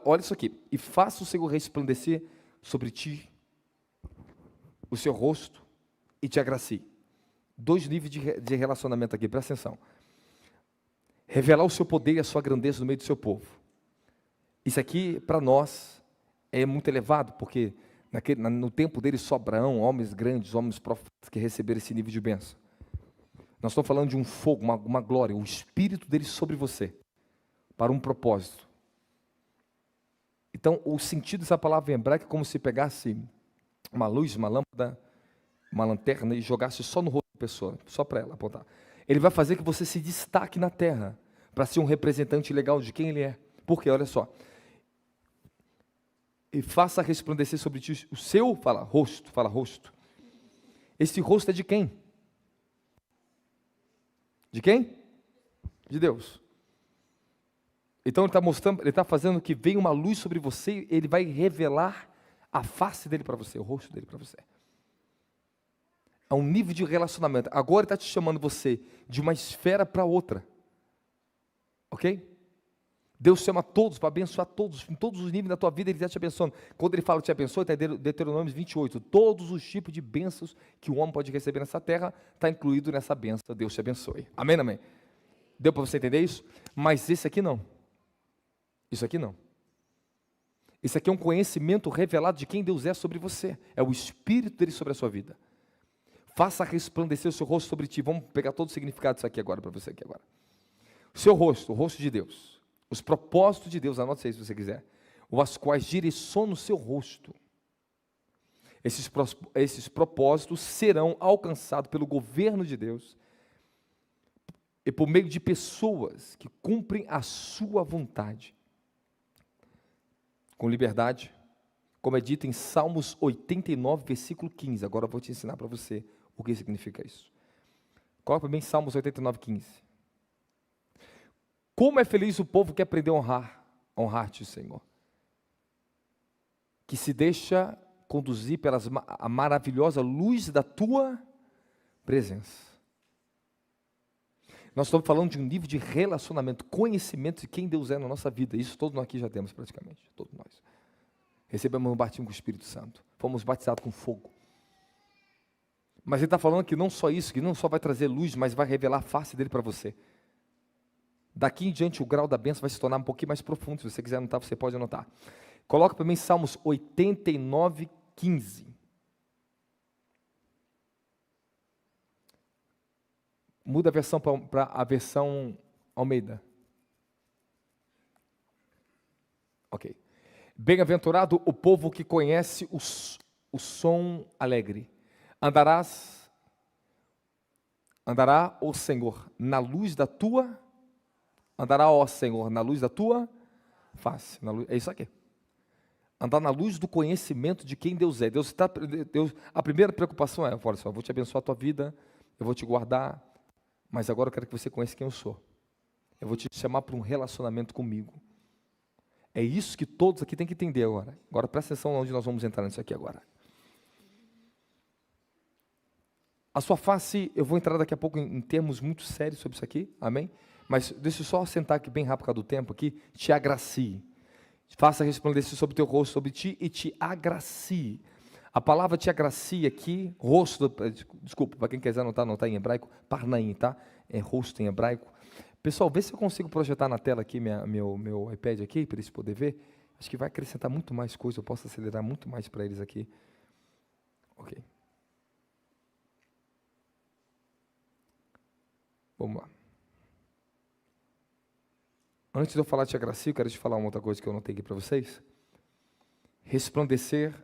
Speaker 1: Olha isso aqui. E faça o Senhor resplandecer sobre ti o seu rosto e te agracie. 2 níveis de relacionamento aqui, presta atenção. Revelar o seu poder e a sua grandeza no meio do seu povo. Isso aqui, para nós, é muito elevado, porque no tempo dele só Abraão, homens grandes, homens profetas que receberam esse nível de bênção. Nós estamos falando de um fogo, uma glória, o Espírito dele sobre você, para um propósito. Então, o sentido dessa palavra em hebraico é como se pegasse uma luz, uma lâmpada, uma lanterna e jogasse só no rosto da pessoa, só para ela apontar. Ele vai fazer que você se destaque na terra, para ser um representante legal de quem ele é. Porque, olha só, e faça resplandecer sobre ti o seu, fala rosto. Esse rosto é de quem? De quem? De Deus. Então ele está mostrando, ele está fazendo que venha uma luz sobre você, ele vai revelar a face dele para você, o rosto dele para você. É um nível de relacionamento. Agora ele está te chamando você de uma esfera para outra. Ok? Deus chama todos para abençoar todos, em todos os níveis da tua vida ele está te abençoando. Quando ele fala te abençoa, está em Deuteronômio 28. Todos os tipos de bênçãos que o homem pode receber nessa terra, está incluído nessa bênção. Deus te abençoe. Amém, amém? Deu para você entender isso? Mas esse aqui não. Isso aqui não. Isso aqui é um conhecimento revelado de quem Deus é sobre você. É o Espírito dele sobre a sua vida. Faça resplandecer o seu rosto sobre ti. Vamos pegar todo o significado disso aqui agora, para você aqui agora. O seu rosto, o rosto de Deus. Os propósitos de Deus, anote isso aí se você quiser. Os quais direcionam o seu rosto. Esses propósitos serão alcançados pelo governo de Deus e por meio de pessoas que cumprem a sua vontade. Com liberdade, como é dito em Salmos 89, versículo 15. Agora eu vou te ensinar para você o que significa isso. Coloca para mim Salmos 89, 15. Como é feliz o povo que aprendeu a honrar-te, Senhor. Que se deixa conduzir a maravilhosa luz da tua presença. Nós estamos falando de um nível de relacionamento, conhecimento de quem Deus é na nossa vida. Isso todos nós aqui já temos praticamente, todos nós. Recebemos um batismo com o Espírito Santo. Fomos batizados com fogo. Mas ele está falando que não só isso, que não só vai trazer luz, mas vai revelar a face dele para você. Daqui em diante o grau da bênção vai se tornar um pouquinho mais profundo. Se você quiser anotar, você pode anotar. Coloca para mim Salmos 89, 15. Muda a versão para a versão Almeida. Ok. Bem-aventurado o povo que conhece o som alegre. Andará o Senhor na luz da tua... Andará, ó Senhor, na luz da tua face. É isso aqui. Andar na luz do conhecimento de quem Deus é. Deus, a primeira preocupação é, olha só, eu vou te abençoar a tua vida, eu vou te guardar, mas agora eu quero que você conheça quem eu sou. Eu vou te chamar para um relacionamento comigo. É isso que todos aqui têm que entender agora. Agora presta atenção onde nós vamos entrar nisso aqui agora. A sua face, eu vou entrar daqui a pouco em termos muito sérios sobre isso aqui, amém? Mas deixa eu só sentar aqui bem rápido por causa do tempo aqui, te agracie. Faça resplandecer sobre o teu rosto, sobre ti, e te agracie. A palavra te agracie aqui, rosto, desculpa, para quem quiser anotar em hebraico, parnaim, tá? É rosto em hebraico. Pessoal, vê se eu consigo projetar na tela aqui meu iPad aqui, para eles poderem ver. Acho que vai acrescentar muito mais coisa, eu posso acelerar muito mais para eles aqui. Ok. Vamos lá. Antes de eu falar de te agracie, eu quero te falar uma outra coisa que eu notei aqui para vocês. Resplandecer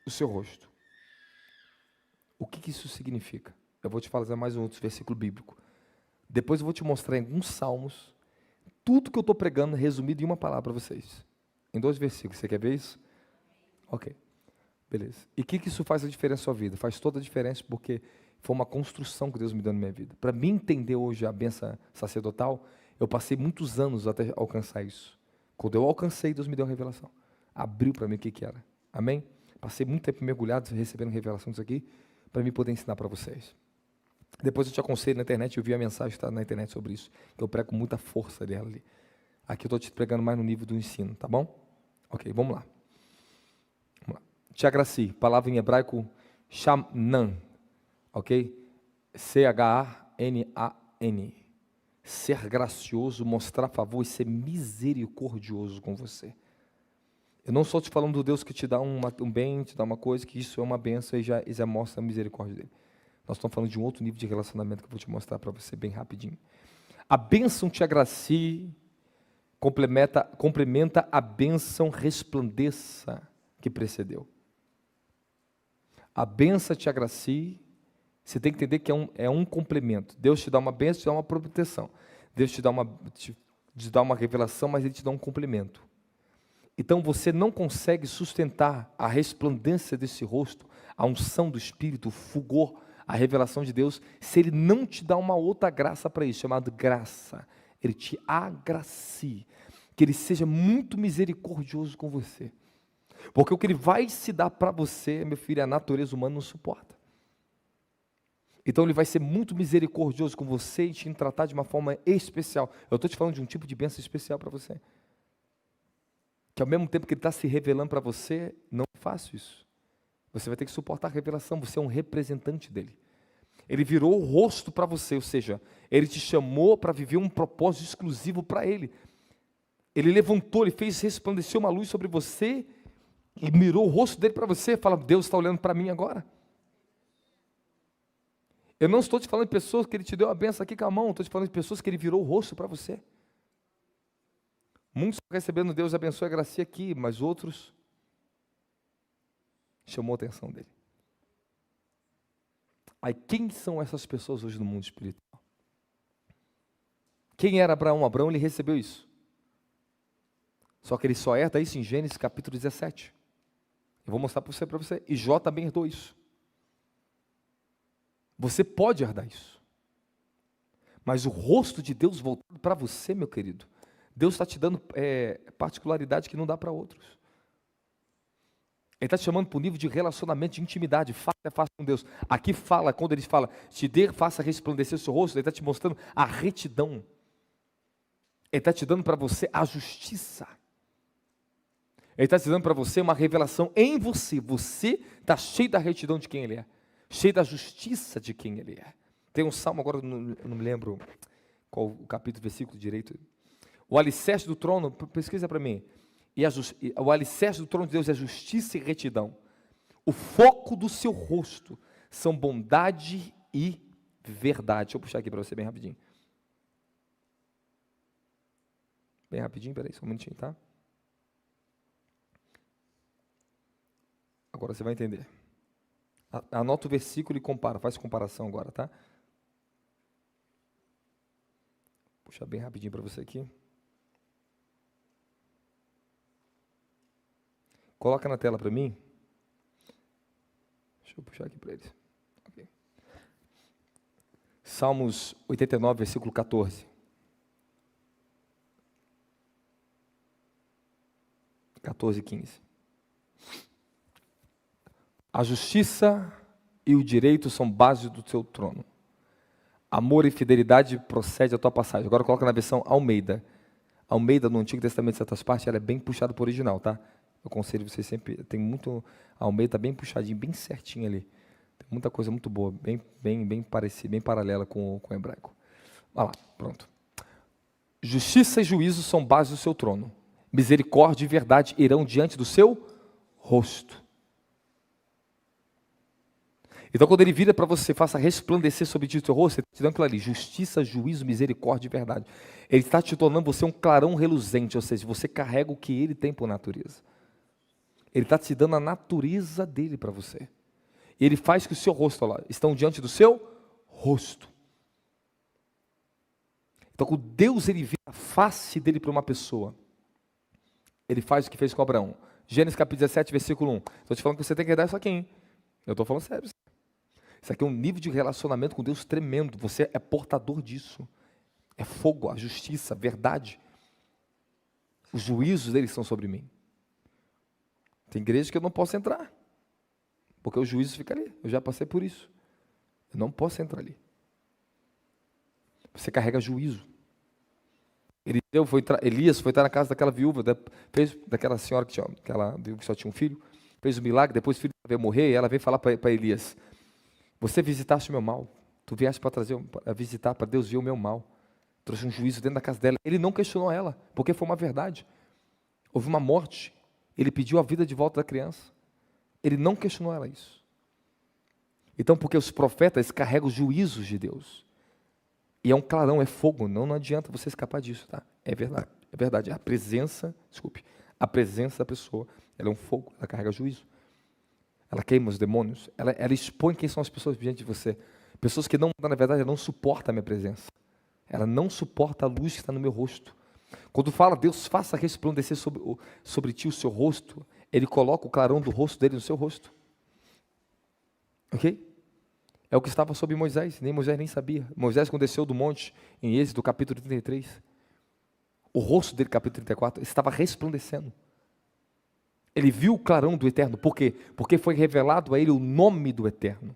Speaker 1: o seu rosto. O que isso significa? Eu vou te falar mais um outro versículo bíblico. Depois eu vou te mostrar em alguns salmos, tudo que eu estou pregando resumido em uma palavra para vocês. Em 2 versículos. Você quer ver isso? Ok. Beleza. E o que isso faz a diferença na sua vida? Faz toda a diferença porque foi uma construção que Deus me deu na minha vida. Para mim entender hoje a bênção sacerdotal, eu passei muitos anos até alcançar isso. Quando eu alcancei, Deus me deu uma revelação. Abriu para mim o que era. Amém? Passei muito tempo mergulhado, recebendo revelação disso aqui, para mim poder ensinar para vocês. Depois eu te aconselho na internet, eu vi a mensagem que está na internet sobre isso, que eu prego com muita força dela ali. Aqui eu estou te pregando mais no nível do ensino, tá bom? Ok, vamos lá. Te agracie, palavra em hebraico, shamnan, ok? C-H-A-N-A-N. Ser gracioso, mostrar favor e ser misericordioso com você. Eu não estou te falando do Deus que te dá um bem, te dá uma coisa, que isso é uma bênção e já mostra a misericórdia dele. Nós estamos falando de um outro nível de relacionamento que eu vou te mostrar para você bem rapidinho. A bênção te agracie, complementa a bênção resplandeça que precedeu. A bênção te agracie, você tem que entender que é um complemento. Deus te dá uma bênção, te dá uma proteção. Deus te dá uma revelação, mas Ele te dá um complemento. Então você não consegue sustentar a resplandência desse rosto, a unção do Espírito, o fulgor, a revelação de Deus, se Ele não te dá uma outra graça para isso, chamada graça. Ele te agracie, que Ele seja muito misericordioso com você. Porque o que Ele vai se dar para você, meu filho, a natureza humana não suporta. Então Ele vai ser muito misericordioso com você e te tratar de uma forma especial. Eu estou te falando de um tipo de bênção especial para você. Que ao mesmo tempo que Ele está se revelando para você, não é fácil isso. Você vai ter que suportar a revelação, você é um representante dEle. Ele virou o rosto para você, ou seja, Ele te chamou para viver um propósito exclusivo para Ele. Ele levantou, Ele fez resplandecer uma luz sobre você e mirou o rosto dEle para você e fala, Deus está olhando para mim agora. Eu não estou te falando de pessoas que Ele te deu a benção aqui com a mão, estou te falando de pessoas que Ele virou o rosto para você. Muitos estão recebendo Deus abençoe a graça aqui, mas outros chamou a atenção dele. Aí quem são essas pessoas hoje no mundo espiritual? Quem era Abraão? Abraão, ele recebeu isso. Só que ele só herda isso em Gênesis capítulo 17. Eu vou mostrar para você. E Jó também herdou isso. Você pode herdar isso. Mas o rosto de Deus voltado para você, meu querido, Deus está te dando particularidade que não dá para outros. Ele está te chamando para um nível de relacionamento, de intimidade, face a face com Deus. Aqui fala, quando ele fala, te dê, faça resplandecer o seu rosto, ele está te mostrando a retidão. Ele está te dando para você a justiça. Ele está te dando para você uma revelação em você. Você está cheio da retidão de quem Ele é. Cheio da justiça de quem Ele é. Tem um salmo, agora eu não me lembro qual o capítulo, versículo direito. O alicerce do trono, pesquisa para mim. O alicerce do trono de Deus é justiça e retidão. O foco do seu rosto são bondade e verdade. Deixa eu puxar aqui para você bem rapidinho. Bem rapidinho, peraí, só um minutinho, tá? Agora você vai entender. Anota o versículo e compara, faz comparação agora, tá? Vou puxar bem rapidinho para você aqui. Coloca na tela para mim. Deixa eu puxar aqui para eles. Okay. Salmos 89, versículo 14. 14 e 15. A justiça e o direito são base do teu trono. Amor e fidelidade procede da tua passagem. Agora coloca na versão Almeida. Almeida, no Antigo Testamento, em certas partes, ela é bem puxada para o original, tá? Eu aconselho você sempre, tem muito, a Almeida está bem puxadinho, bem certinho ali. Tem muita coisa muito boa, bem parecida, bem paralela com o hebraico. Vai lá, pronto. Justiça e juízo são base do seu trono. Misericórdia e verdade irão diante do seu rosto. Então, quando ele vira para você, faça resplandecer sobre ti o teu rosto, ele está te dando aquilo ali, justiça, juízo, misericórdia e verdade. Ele está te tornando você um clarão reluzente, ou seja, você carrega o que ele tem por natureza. Ele está te dando a natureza dele para você. Ele faz que o seu rosto, olha lá, estão diante do seu rosto. Então, quando Deus ele vê a face dele para uma pessoa, ele faz o que fez com Abraão. Gênesis capítulo 17, versículo 1. Estou te falando que você tem que herdar isso aqui, hein? Eu estou falando sério. Isso aqui é um nível de relacionamento com Deus tremendo. Você é portador disso. É fogo, a justiça, a verdade. Os juízos deles são sobre mim. Tem igrejas que eu não posso entrar, porque o juízo fica ali. Eu já passei por isso. Eu não posso entrar ali. Você carrega juízo. Elias foi estar na casa daquela viúva, daquela senhora que só tinha um filho, fez o milagre, depois o filho veio morrer, e ela veio falar para Elias, você visitaste o meu mal, tu vieste para visitar, para Deus ver o meu mal, trouxe um juízo dentro da casa dela. Ele não questionou ela, porque foi uma verdade. Houve uma morte, ele pediu a vida de volta da criança, ele não questionou ela isso. Então, porque os profetas carregam os juízos de Deus, e é um clarão, é fogo, não adianta você escapar disso, tá? É verdade, a presença da pessoa, ela é um fogo, ela carrega juízo. Ela queima os demônios, ela expõe quem são as pessoas diante de você. Pessoas que, na verdade, ela não suporta a minha presença. Ela não suporta a luz que está no meu rosto. Quando fala, Deus faça resplandecer sobre ti o seu rosto, Ele coloca o clarão do rosto dele no seu rosto. Ok? É o que estava sobre Moisés, Moisés nem sabia. Moisés, quando desceu do monte, em Êxodo, capítulo 33, o rosto dele, capítulo 34, estava resplandecendo. Ele viu o clarão do Eterno. Por quê? Porque foi revelado a ele o nome do Eterno.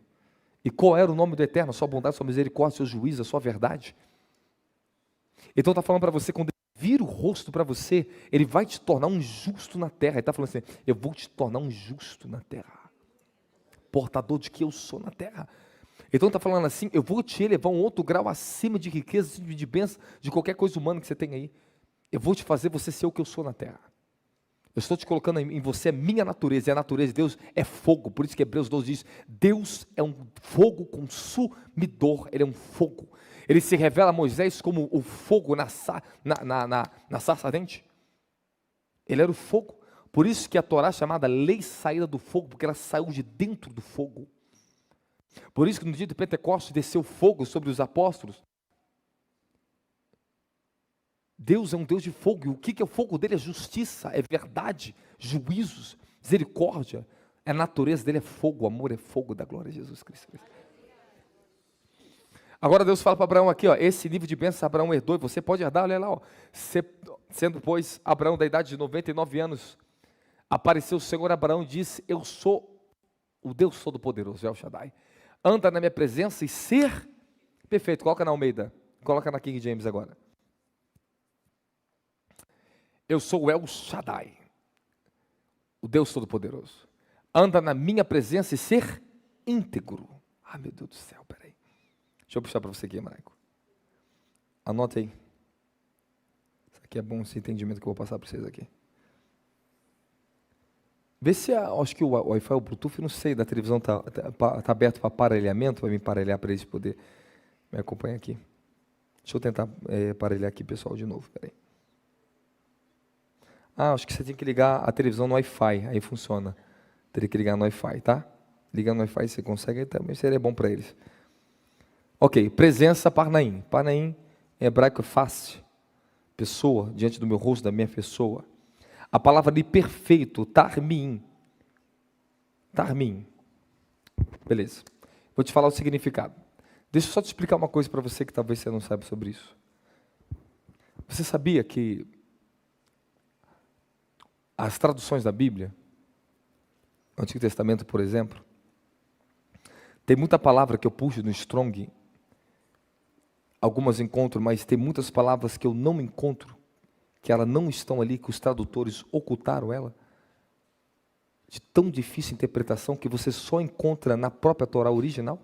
Speaker 1: E qual era o nome do Eterno? A sua bondade, a sua misericórdia, o seu juízo, a sua verdade. Então está falando para você, quando ele vira o rosto para você, ele vai te tornar um justo na terra. Ele está falando assim, eu vou te tornar um justo na terra. Portador de que eu sou na terra. Então está falando assim, eu vou te elevar um outro grau acima de riqueza, de bênção, de qualquer coisa humana que você tem aí. Eu vou te fazer você ser o que eu sou na terra. Eu estou te colocando em você a minha natureza, e a natureza de Deus é fogo. Por isso que Hebreus 12 diz, Deus é um fogo consumidor, Ele é um fogo. Ele se revela a Moisés como o fogo na sarça ardente. Ele era o fogo. Por isso que a Torá é chamada lei saída do fogo, porque ela saiu de dentro do fogo. Por isso que no dia de Pentecostes desceu fogo sobre os apóstolos. Deus é um Deus de fogo, e o que é o fogo dele? É justiça, é verdade, juízos, misericórdia. A natureza dele é fogo, o amor é fogo da glória de Jesus Cristo. Agora Deus fala para Abraão aqui, ó, esse nível de bênção Abraão herdou, e você pode herdar, olha lá, ó, sendo pois Abraão da idade de 99 anos, Apareceu o Senhor a Abraão e disse: eu sou o Deus Todo-Poderoso, El Shaddai. Anda na minha presença e ser perfeito. Coloca na Almeida, coloca na King James agora. Eu sou o El Shaddai, o Deus Todo-Poderoso. Anda na minha presença e ser íntegro. Ah, meu Deus do céu, peraí. Deixa eu puxar para você aqui, Maraico. Anote aí. Isso aqui é bom, esse entendimento que eu vou passar para vocês aqui. Vê se, acho que o Wi-Fi, o Bluetooth, não sei, da televisão tá aberto para aparelhamento, vai me aparelhar para eles poderem me acompanhar aqui. Deixa eu tentar aparelhar aqui, pessoal, de novo, peraí. Acho que você tem que ligar a televisão no Wi-Fi, aí funciona. Teria que ligar no Wi-Fi, tá? Ligar no Wi-Fi, você consegue, também seria bom para eles. Ok, presença Parnaim. Parnaim, em hebraico, é face. Pessoa, diante do meu rosto, da minha pessoa. A palavra ali, perfeito, tarmim. Tarmim. Beleza. Vou te falar o significado. Deixa eu só te explicar uma coisa para você que talvez você não saiba sobre isso. Você sabia que as traduções da Bíblia, no Antigo Testamento, por exemplo, tem muita palavra que eu puxo no Strong, algumas encontro, mas tem muitas palavras que eu não encontro, que elas não estão ali, que os tradutores ocultaram ela, de tão difícil interpretação que você só encontra na própria Torá original.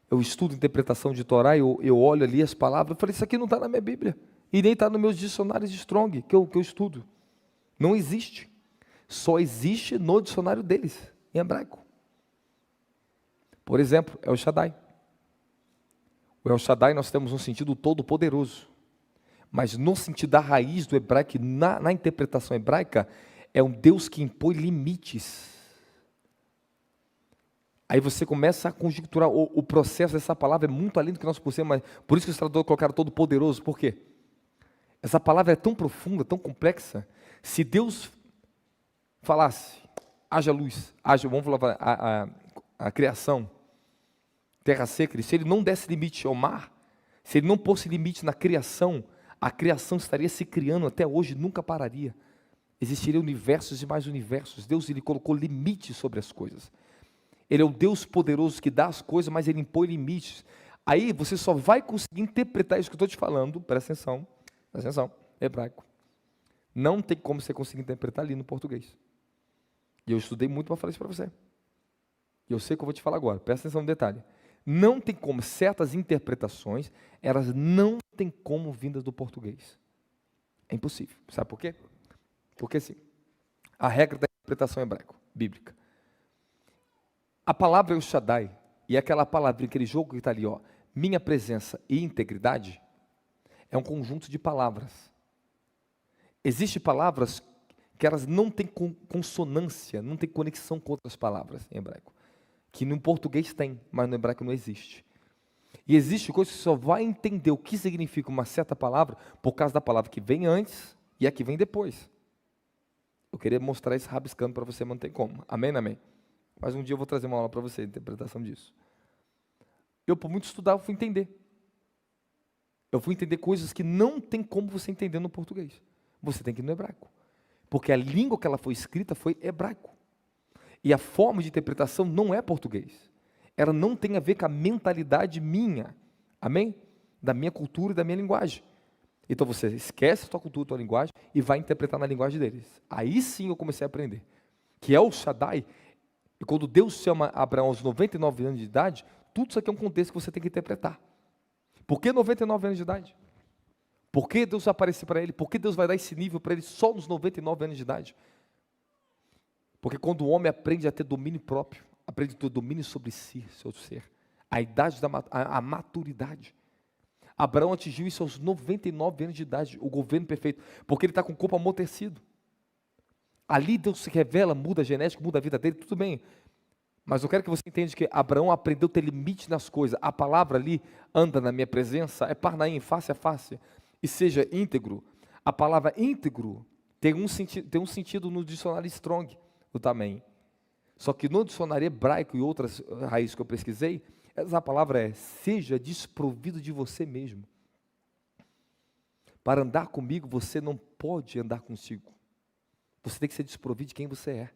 Speaker 1: Eu estudo interpretação de Torá, eu olho ali as palavras, eu falei, isso aqui não está na minha Bíblia, e nem está nos meus dicionários de Strong, que eu estudo. Não existe. Só existe no dicionário deles, em hebraico. Por exemplo, El Shaddai. O El Shaddai nós temos um sentido todo-poderoso. Mas no sentido da raiz do hebraico, na interpretação hebraica, é um Deus que impõe limites. Aí você começa a conjecturar, o processo dessa palavra é muito além do que nós possamos, mas por isso que os tradutores colocaram todo-poderoso. Por quê? Essa palavra é tão profunda, tão complexa. Se Deus falasse, haja luz, vamos falar a criação, terra seca, se ele não desse limite ao mar, se ele não pôsse limite na criação, a criação estaria se criando até hoje, nunca pararia. Existiriam universos e mais universos. Deus, ele colocou limites sobre as coisas. Ele é o Deus poderoso que dá as coisas, mas ele impõe limites. Aí você só vai conseguir interpretar isso que eu estou te falando, presta atenção, hebraico. Não tem como você conseguir interpretar ali no português. E eu estudei muito para falar isso para você. E eu sei que eu vou te falar agora, presta atenção no detalhe. Não tem como, certas interpretações, elas não têm como vindas do português. É impossível. Sabe por quê? Porque sim, a regra da interpretação hebraica, bíblica. A palavra El Shaddai, e aquela palavra, aquele jogo que está ali, minha presença e integridade, é um conjunto de palavras. Existem palavras que elas não têm consonância, não têm conexão com outras palavras em hebraico. Que no português tem, mas no hebraico não existe. E existe coisa que você só vai entender o que significa uma certa palavra por causa da palavra que vem antes e a que vem depois. Eu queria mostrar isso rabiscando para você manter como. Amém, amém? Mas um dia eu vou trazer uma aula para você, de interpretação disso. Eu, por muito estudar, eu fui entender. Eu fui entender coisas que não tem como você entender no português. Você tem que ir no hebraico. Porque a língua que ela foi escrita foi hebraico. E a forma de interpretação não é português. Ela não tem a ver com a mentalidade minha. Amém? Da minha cultura e da minha linguagem. Então você esquece a tua cultura, a tua linguagem e vai interpretar na linguagem deles. Aí sim eu comecei a aprender. Que é o Shaddai. E quando Deus chama Abraão aos 99 anos de idade, tudo isso aqui é um contexto que você tem que interpretar. Por que 99 anos de idade? Por que Deus vai aparecer para ele? Por que Deus vai dar esse nível para ele só nos 99 anos de idade? Porque quando o homem aprende a ter domínio próprio, aprende a ter domínio sobre si, seu ser, a idade a maturidade. Abraão atingiu isso aos 99 anos de idade, o governo perfeito, porque ele está com o corpo amortecido. Ali Deus se revela, muda a genética, muda a vida dele, tudo bem. Mas eu quero que você entenda que Abraão aprendeu a ter limite nas coisas. A palavra ali, anda na minha presença, é parnaim, face a face, e seja íntegro. A palavra íntegro tem um sentido no dicionário Strong, do Tamém. Só que no dicionário hebraico e outras raízes que eu pesquisei, essa palavra é, seja desprovido de você mesmo. Para andar comigo, você não pode andar consigo. Você tem que ser desprovido de quem você é.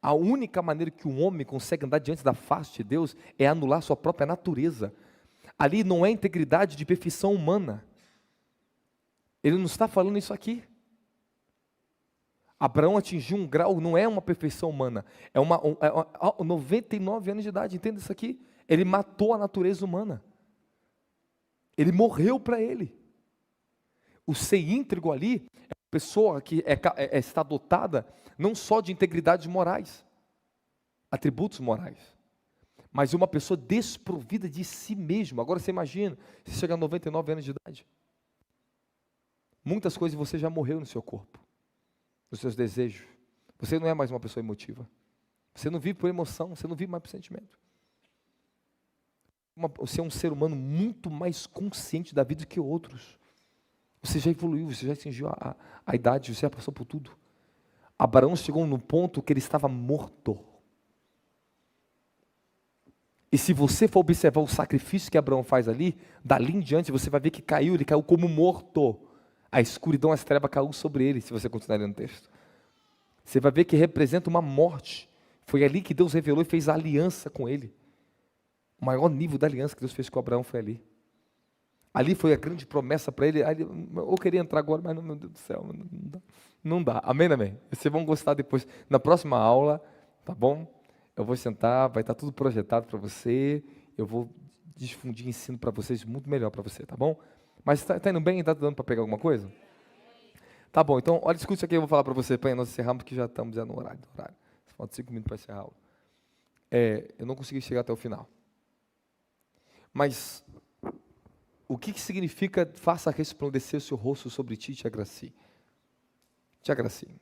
Speaker 1: A única maneira que um homem consegue andar diante da face de Deus é anular sua própria natureza. Ali não é integridade de perfeição humana. Ele não está falando isso aqui. Abraão atingiu um grau, não é uma perfeição humana, é 99 anos de idade, entenda isso aqui? Ele matou a natureza humana. Ele morreu para ele. O ser íntegro ali é uma pessoa que está dotada não só de integridades morais, atributos morais, mas uma pessoa desprovida de si mesmo. Agora você imagina, você chega a 99 anos de idade. Muitas coisas você já morreu no seu corpo, nos seus desejos. Você não é mais uma pessoa emotiva. Você não vive por emoção, você não vive mais por sentimento. Você é um ser humano muito mais consciente da vida que outros. Você já evoluiu, você já atingiu a idade, você já passou por tudo. Abraão chegou no ponto que ele estava morto. E se você for observar o sacrifício que Abraão faz ali, dali em diante você vai ver que ele caiu como morto. A escuridão, as trevas caiu sobre ele, se você continuar lendo o texto. Você vai ver que representa uma morte. Foi ali que Deus revelou e fez a aliança com ele. O maior nível da aliança que Deus fez com Abraão foi ali. Ali foi a grande promessa para ele. Eu queria entrar agora, mas meu Deus do céu, não dá. Amém, amém? Vocês vão gostar depois. Na próxima aula, tá bom? Eu vou sentar, vai estar tudo projetado para você. Eu vou difundir ensino para vocês muito melhor para você, tá bom? Mas está indo bem? Está dando para pegar alguma coisa? Tá bom, então, olha, escute isso aqui, eu vou falar para você, para nós encerrarmos, porque já estamos já no horário. Falta 5 minutos para encerrar a aula. Eu não consegui chegar até o final. Mas, o que significa, faça resplandecer o seu rosto sobre ti e te agracie? Te agracie.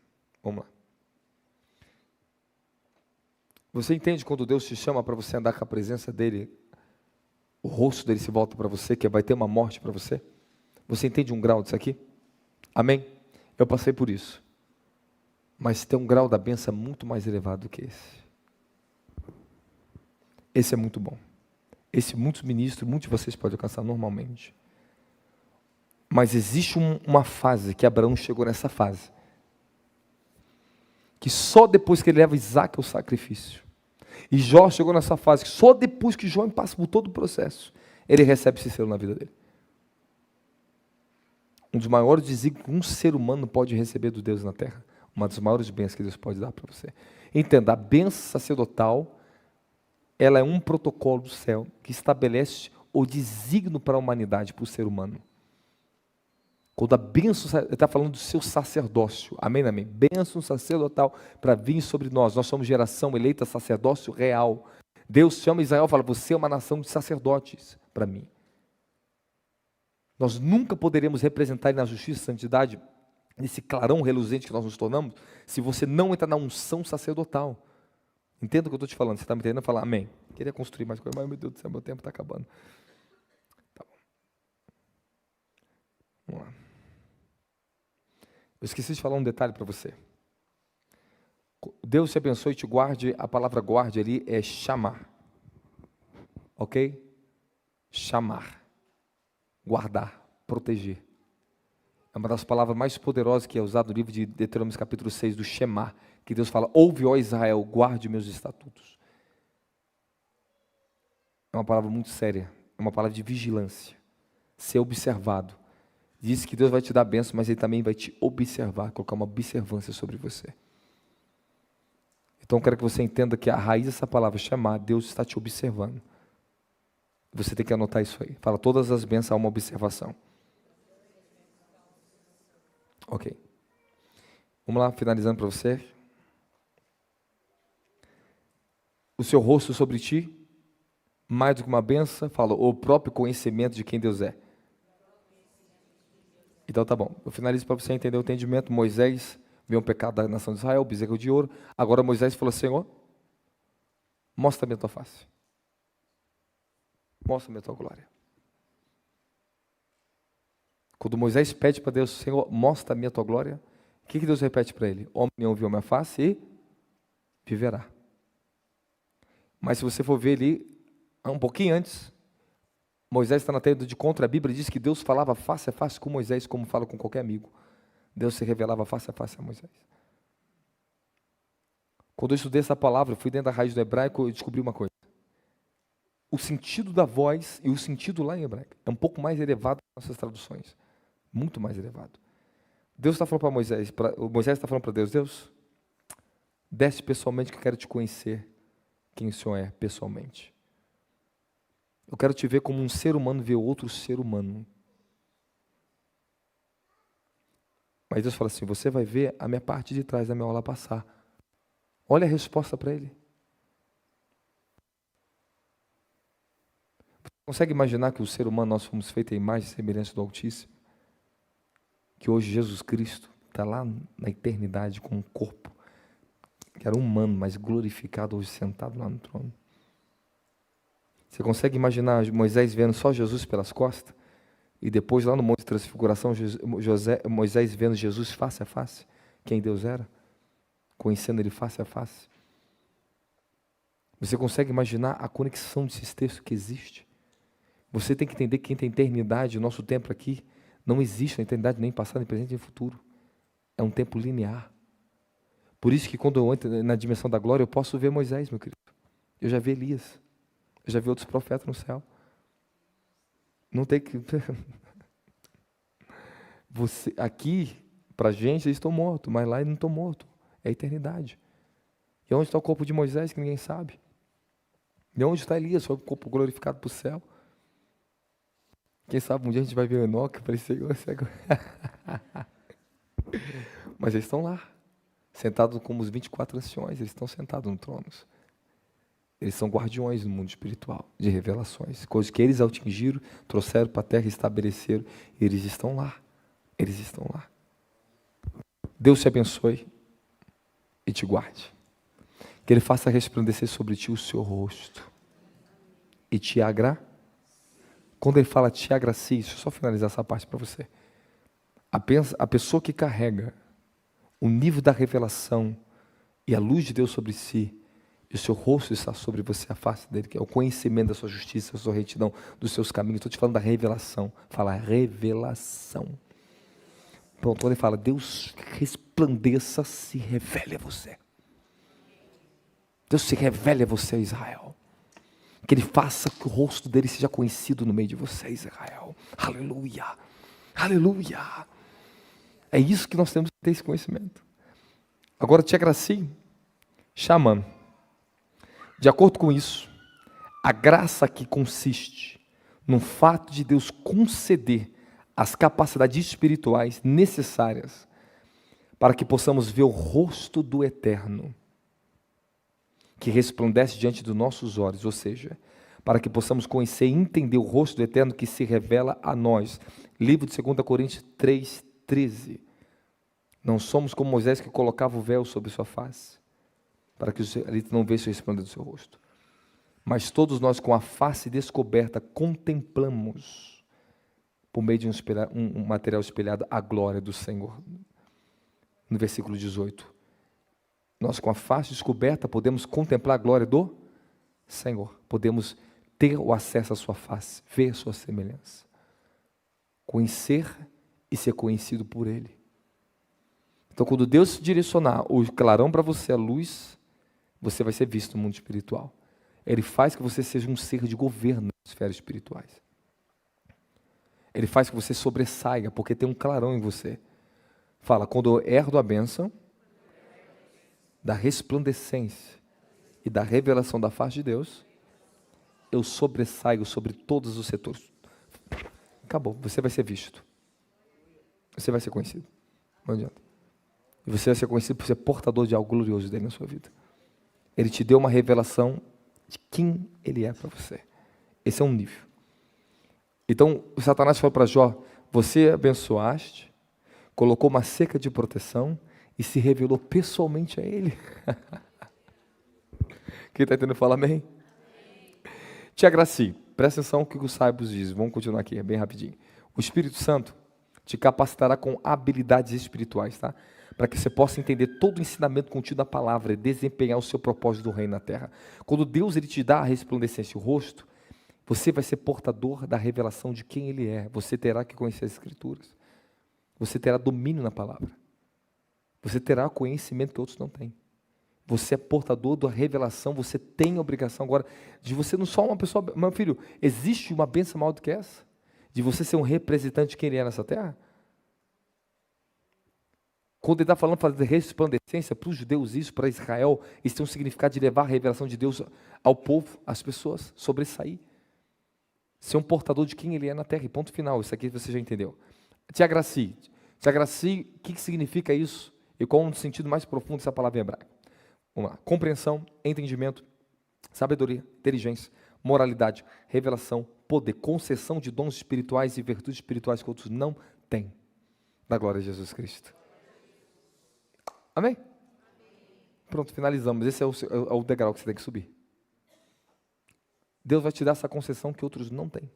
Speaker 1: Vamos lá. Você entende quando Deus te chama para você andar com a presença dEle, o rosto dEle se volta para você, que vai ter uma morte para você? Você entende um grau disso aqui? Amém? Eu passei por isso. Mas tem um grau da bênção muito mais elevado do que esse. Esse é muito bom. Esse muitos ministros, muitos de vocês podem alcançar normalmente. Mas existe uma fase, que Abraão chegou nessa fase, que só depois que ele leva Isaac ao sacrifício, e Jó chegou nessa fase, que só depois que Jó passa por todo o processo, ele recebe esse selo na vida dele. Um dos maiores desígnios que um ser humano pode receber do Deus na terra, uma das maiores bênçãos que Deus pode dar para você. Entenda, a bênção sacerdotal, ela é um protocolo do céu que estabelece o desígnio para a humanidade, para o ser humano. Quando a bênção, ele está falando do seu sacerdócio, amém, amém? Bênção sacerdotal para vir sobre nós. Nós somos geração eleita, sacerdócio real. Deus chama Israel e fala, você é uma nação de sacerdotes para mim. Nós nunca poderemos representar na justiça e santidade, nesse clarão reluzente que nós nos tornamos, se você não entrar na unção sacerdotal. Entenda o que eu estou te falando, você está me entendendo? Falar amém. Queria construir mais coisa, mas meu Deus do céu, meu tempo está acabando. Tá bom. Vamos lá. Eu esqueci de falar um detalhe para você. Deus te abençoe e te guarde, a palavra guarde ali é chamar. Ok? Chamar. Guardar, proteger. É uma das palavras mais poderosas que é usada no livro de Deuteronômio capítulo 6, do Shemar, que Deus fala, ouve, ó Israel, guarde meus estatutos. É uma palavra muito séria, é uma palavra de vigilância, ser observado. Diz que Deus vai te dar bênção, mas Ele também vai te observar, colocar uma observância sobre você. Então eu quero que você entenda que a raiz dessa palavra, chamar, Deus está te observando. Você tem que anotar isso aí. Fala, todas as bênçãos há uma observação. Ok. Vamos lá, finalizando para você. O seu rosto sobre ti, mais do que uma bênção, fala, o próprio conhecimento de quem Deus é. Então tá bom. Eu finalizo para você entender o entendimento. Moisés viu um pecado da nação de Israel, bezerro de ouro. Agora Moisés falou, Senhor, mostra-me a tua face. Mostra-me a tua glória. Quando Moisés pede para Deus, Senhor, mostra-me a tua glória, o que Deus repete para ele? Homem nenhum viu a minha face e viverá. Mas se você for ver ali, um pouquinho antes, Moisés está na tenda de contra, a Bíblia diz que Deus falava face a face com Moisés, como fala com qualquer amigo. Deus se revelava face a face a Moisés. Quando eu estudei essa palavra, fui dentro da raiz do hebraico, eu descobri uma coisa. O sentido da voz e o sentido lá em hebraico é um pouco mais elevado que nossas traduções. Muito mais elevado. Deus está falando para Moisés, Moisés está falando para Deus, Deus, desce pessoalmente que eu quero te conhecer quem o Senhor é pessoalmente. Eu quero te ver como um ser humano vê outro ser humano. Mas Deus fala assim, você vai ver a minha parte de trás da minha aula passar. Olha a resposta para ele. Você consegue imaginar que o ser humano, nós fomos feitos à imagem e semelhança do Altíssimo? Que hoje Jesus Cristo está lá na eternidade com um corpo que era humano, mas glorificado, hoje sentado lá no trono. Você consegue imaginar Moisés vendo só Jesus pelas costas? E depois lá no Monte de Transfiguração, Moisés vendo Jesus face a face, quem Deus era, conhecendo Ele face a face. Você consegue imaginar a conexão desses textos que existe? Você tem que entender que a eternidade, o nosso tempo aqui, não existe na eternidade nem passado, nem presente, nem futuro. É um tempo linear. Por isso que quando eu entro na dimensão da glória, eu posso ver Moisés, meu querido. Eu já vi Elias. Eu já vi outros profetas no céu. Não tem que... Você, aqui, para a gente, eles estão mortos, mas lá eles não estão mortos. É a eternidade. E onde está o corpo de Moisés, que ninguém sabe? E onde está Elias, foi o corpo glorificado para o céu? Quem sabe um dia a gente vai ver o Enoque, parecer cego. Mas eles estão lá, sentados como os 24 anciões, eles estão sentados no trono. Eles são guardiões do mundo espiritual, de revelações. Coisas que eles atingiram, trouxeram para a terra e estabeleceram. E eles estão lá. Eles estão lá. Deus te abençoe e te guarde. Que Ele faça resplandecer sobre ti o seu rosto. E te agracie. Quando Ele fala te agracie, deixa eu só finalizar essa parte para você. A pessoa que carrega o nível da revelação e a luz de Deus sobre si, e o seu rosto está sobre você, a face dele, que é o conhecimento da sua justiça, da sua retidão, dos seus caminhos. Estou te falando da revelação. Fala revelação. Pronto, quando ele fala, Deus resplandeça, se revele a você. Deus se revele a você, Israel. Que Ele faça que o rosto dele seja conhecido no meio de você, Israel. Aleluia. Aleluia. É isso que nós temos que ter esse conhecimento. Agora, te agracie, chamando. De acordo com isso, a graça que consiste no fato de Deus conceder as capacidades espirituais necessárias para que possamos ver o rosto do Eterno, que resplandece diante dos nossos olhos, ou seja, para que possamos conhecer e entender o rosto do Eterno que se revela a nós. Livro de 2 Coríntios 3:13. Não somos como Moisés que colocava o véu sobre sua face, para que ele não veja o resplendor do seu rosto. Mas todos nós, com a face descoberta, contemplamos, por meio de um material espelhado, a glória do Senhor. No versículo 18. Nós, com a face descoberta, podemos contemplar a glória do Senhor. Podemos ter o acesso à sua face, ver a sua semelhança. Conhecer e ser conhecido por Ele. Então, quando Deus direcionar o clarão para você, a luz, você vai ser visto no mundo espiritual. Ele faz que você seja um ser de governo nas esferas espirituais. Ele faz que você sobressaia, porque tem um clarão em você. Fala, quando eu herdo a bênção da resplandecência e da revelação da face de Deus, eu sobressaio sobre todos os setores. Acabou, você vai ser visto. Você vai ser conhecido. Não adianta. E você vai ser conhecido por ser portador de algo glorioso dele na sua vida. Ele te deu uma revelação de quem Ele é para você. Esse é um nível. Então, o Satanás falou para Jó, você abençoaste, colocou uma cerca de proteção e se revelou pessoalmente a Ele. Quem está entendendo fala amém? Te agracie. Presta atenção no que os sábios dizem. Vamos continuar aqui, é bem rapidinho. O Espírito Santo te capacitará com habilidades espirituais, tá? Para que você possa entender todo o ensinamento contido na palavra e desempenhar o seu propósito do reino na terra. Quando Deus ele te dá a resplandecência, o rosto, você vai ser portador da revelação de quem Ele é. Você terá que conhecer as Escrituras. Você terá domínio na palavra. Você terá conhecimento que outros não têm. Você é portador da revelação, você tem a obrigação agora de você não só uma pessoa... Meu filho, existe uma bênção maior do que essa? De você ser um representante de quem ele é nessa terra? Quando ele está falando de fazer resplandecência, para os judeus isso, para Israel, isso tem um significado de levar a revelação de Deus ao povo, às pessoas, sobressair. Ser um portador de quem ele é na terra, e ponto final, isso aqui você já entendeu. Te agracie, o que significa isso? E qual é um sentido mais profundo dessa palavra em hebraico? Vamos lá, compreensão, entendimento, sabedoria, inteligência, moralidade, revelação, poder, concessão de dons espirituais e virtudes espirituais que outros não têm. Da glória de Jesus Cristo. Amém? Pronto, finalizamos. Esse é o degrau que você tem que subir. Deus vai te dar essa concessão que outros não têm.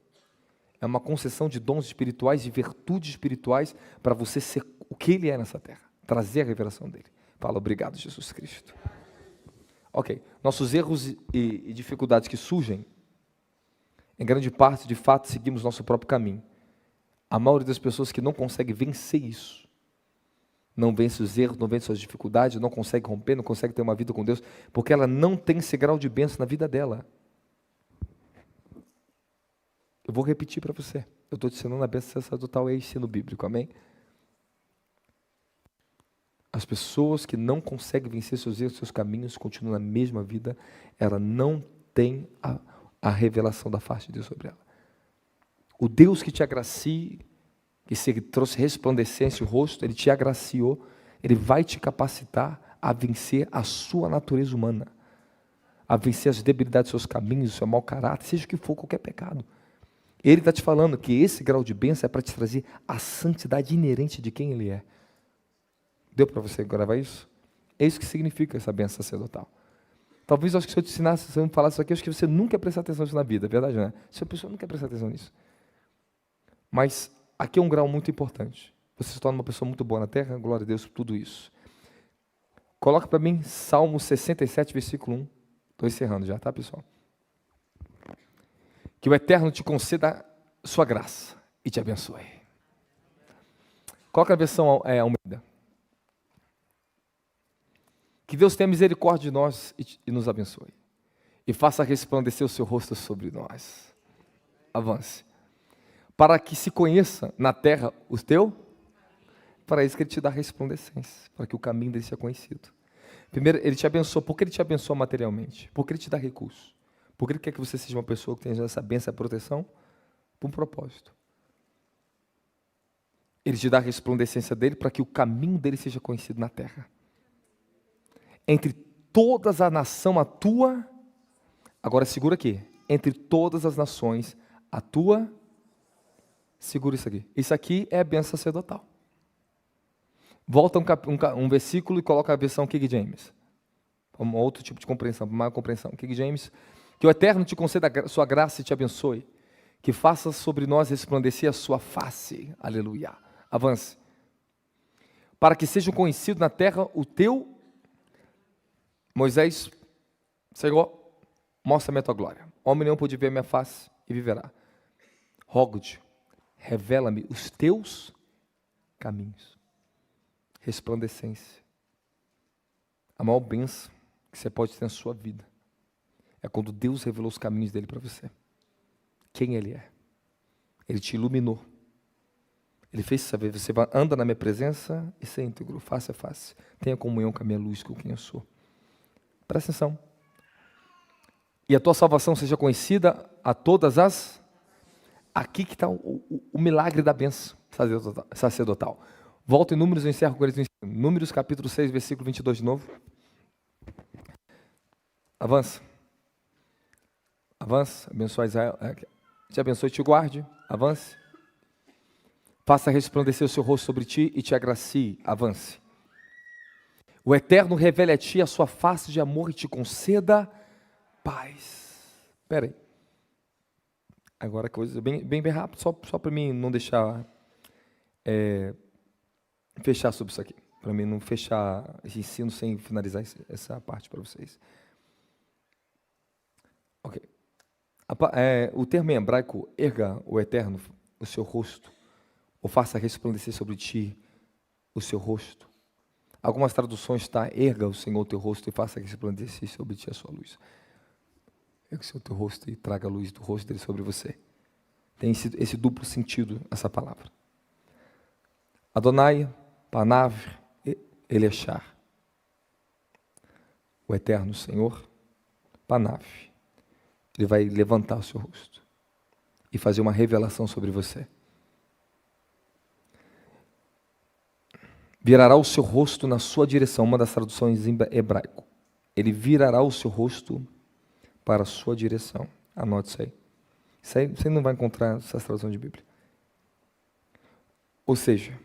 Speaker 1: É uma concessão de dons espirituais e virtudes espirituais para você ser o que Ele é nessa terra. Trazer a revelação dEle. Fala, obrigado, Jesus Cristo. Ok, nossos erros e dificuldades que surgem, em grande parte, de fato, seguimos nosso próprio caminho. A maioria das pessoas que não consegue vencer isso, não vence os erros, não vence suas dificuldades, não consegue romper, não consegue ter uma vida com Deus, porque ela não tem esse grau de bênção na vida dela. Eu vou repetir para você. Eu estou te ensinando a bênção sacerdotal, é ensino bíblico, amém? As pessoas que não conseguem vencer seus erros, seus caminhos, continuam na mesma vida, ela não tem a revelação da face de Deus sobre ela. O Deus que te agracie, que se trouxe resplandecência o rosto, Ele te agraciou, Ele vai te capacitar a vencer a sua natureza humana, a vencer as debilidades dos seus caminhos, o seu mau caráter, seja o que for, qualquer pecado. Ele está te falando que esse grau de bênção é para te trazer a santidade inerente de quem Ele é. Deu para você gravar isso? É isso que significa essa bênção sacerdotal. Talvez, acho que se eu te ensinasse, se eu me falasse isso aqui, acho que você nunca ia prestar atenção nisso na vida, é verdade, né? Se a pessoa nunca ia prestar atenção nisso. Mas aqui é um grau muito importante. Você se torna uma pessoa muito boa na terra, glória a Deus por tudo isso. Coloca para mim Salmo 67, versículo 1. Estou encerrando já, tá, pessoal? Que o Eterno te conceda sua graça e te abençoe. Coloca a versão Almeida. Que Deus tenha misericórdia de nós e nos abençoe. E faça resplandecer o seu rosto sobre nós. Avance. Para que se conheça na terra o teu, para isso que Ele te dá resplandecência, para que o caminho dele seja conhecido. Primeiro, Ele te abençoa. Por que Ele te abençoa materialmente? Porque Ele te dá recursos. Porque Ele quer que você seja uma pessoa que tenha essa bênção e proteção por um propósito. Ele te dá a resplandecência dele para que o caminho dele seja conhecido na terra. Entre todas a nação a tua, agora segura aqui, entre todas as nações a tua, segura isso aqui. Isso aqui é a bênção sacerdotal. Volta um versículo e coloca a versão King James. Um outro tipo de compreensão, maior compreensão. King James, que o Eterno te conceda a sua graça e te abençoe, que faça sobre nós resplandecer a sua face, aleluia. Avance. Para que seja conhecido na terra o teu, Moisés, Senhor, mostra-me a tua glória. Homem nenhum pode ver a minha face e viverá. Rogo-te, revela-me os teus caminhos. Resplandecência. A maior bênção que você pode ter na sua vida é quando Deus revelou os caminhos dele para você. Quem Ele é. Ele te iluminou. Ele fez saber, você anda na minha presença e ser íntegro, face a face. Tenha comunhão com a minha luz, com quem eu sou. Presta atenção. E a tua salvação seja conhecida a todas as... Aqui que está o milagre da bênção sacerdotal. Volta em Números, eu encerro com eles. Números capítulo 6, versículo 22 de novo. Avança. Avança. Abençoa Israel. Te abençoe e te guarde. Avance. Faça resplandecer o seu rosto sobre ti e te agracie. Avance. O Eterno revele a ti a sua face de amor e te conceda paz. Espera aí. Agora coisa bem rápido, só para mim não deixar fechar sobre isso aqui. Para mim não fechar esse ensino sem finalizar essa parte para vocês. Ok. O termo em hebraico, erga o Eterno o seu rosto, ou faça resplandecer sobre ti o seu rosto. Algumas traduções está, erga o Senhor o teu rosto e faça que esse resplandecer sobre ti a sua luz. Erga o Senhor o teu rosto e traga a luz do rosto dele sobre você. Tem esse duplo sentido, essa palavra. Adonai, Panav, Elechar. O eterno Senhor, Panav. Ele vai levantar o seu rosto e fazer uma revelação sobre você. Virará o seu rosto na sua direção, uma das traduções em hebraico. Ele virará o seu rosto para a sua direção. Anote isso aí. Isso aí você não vai encontrar essas traduções de Bíblia. Ou seja,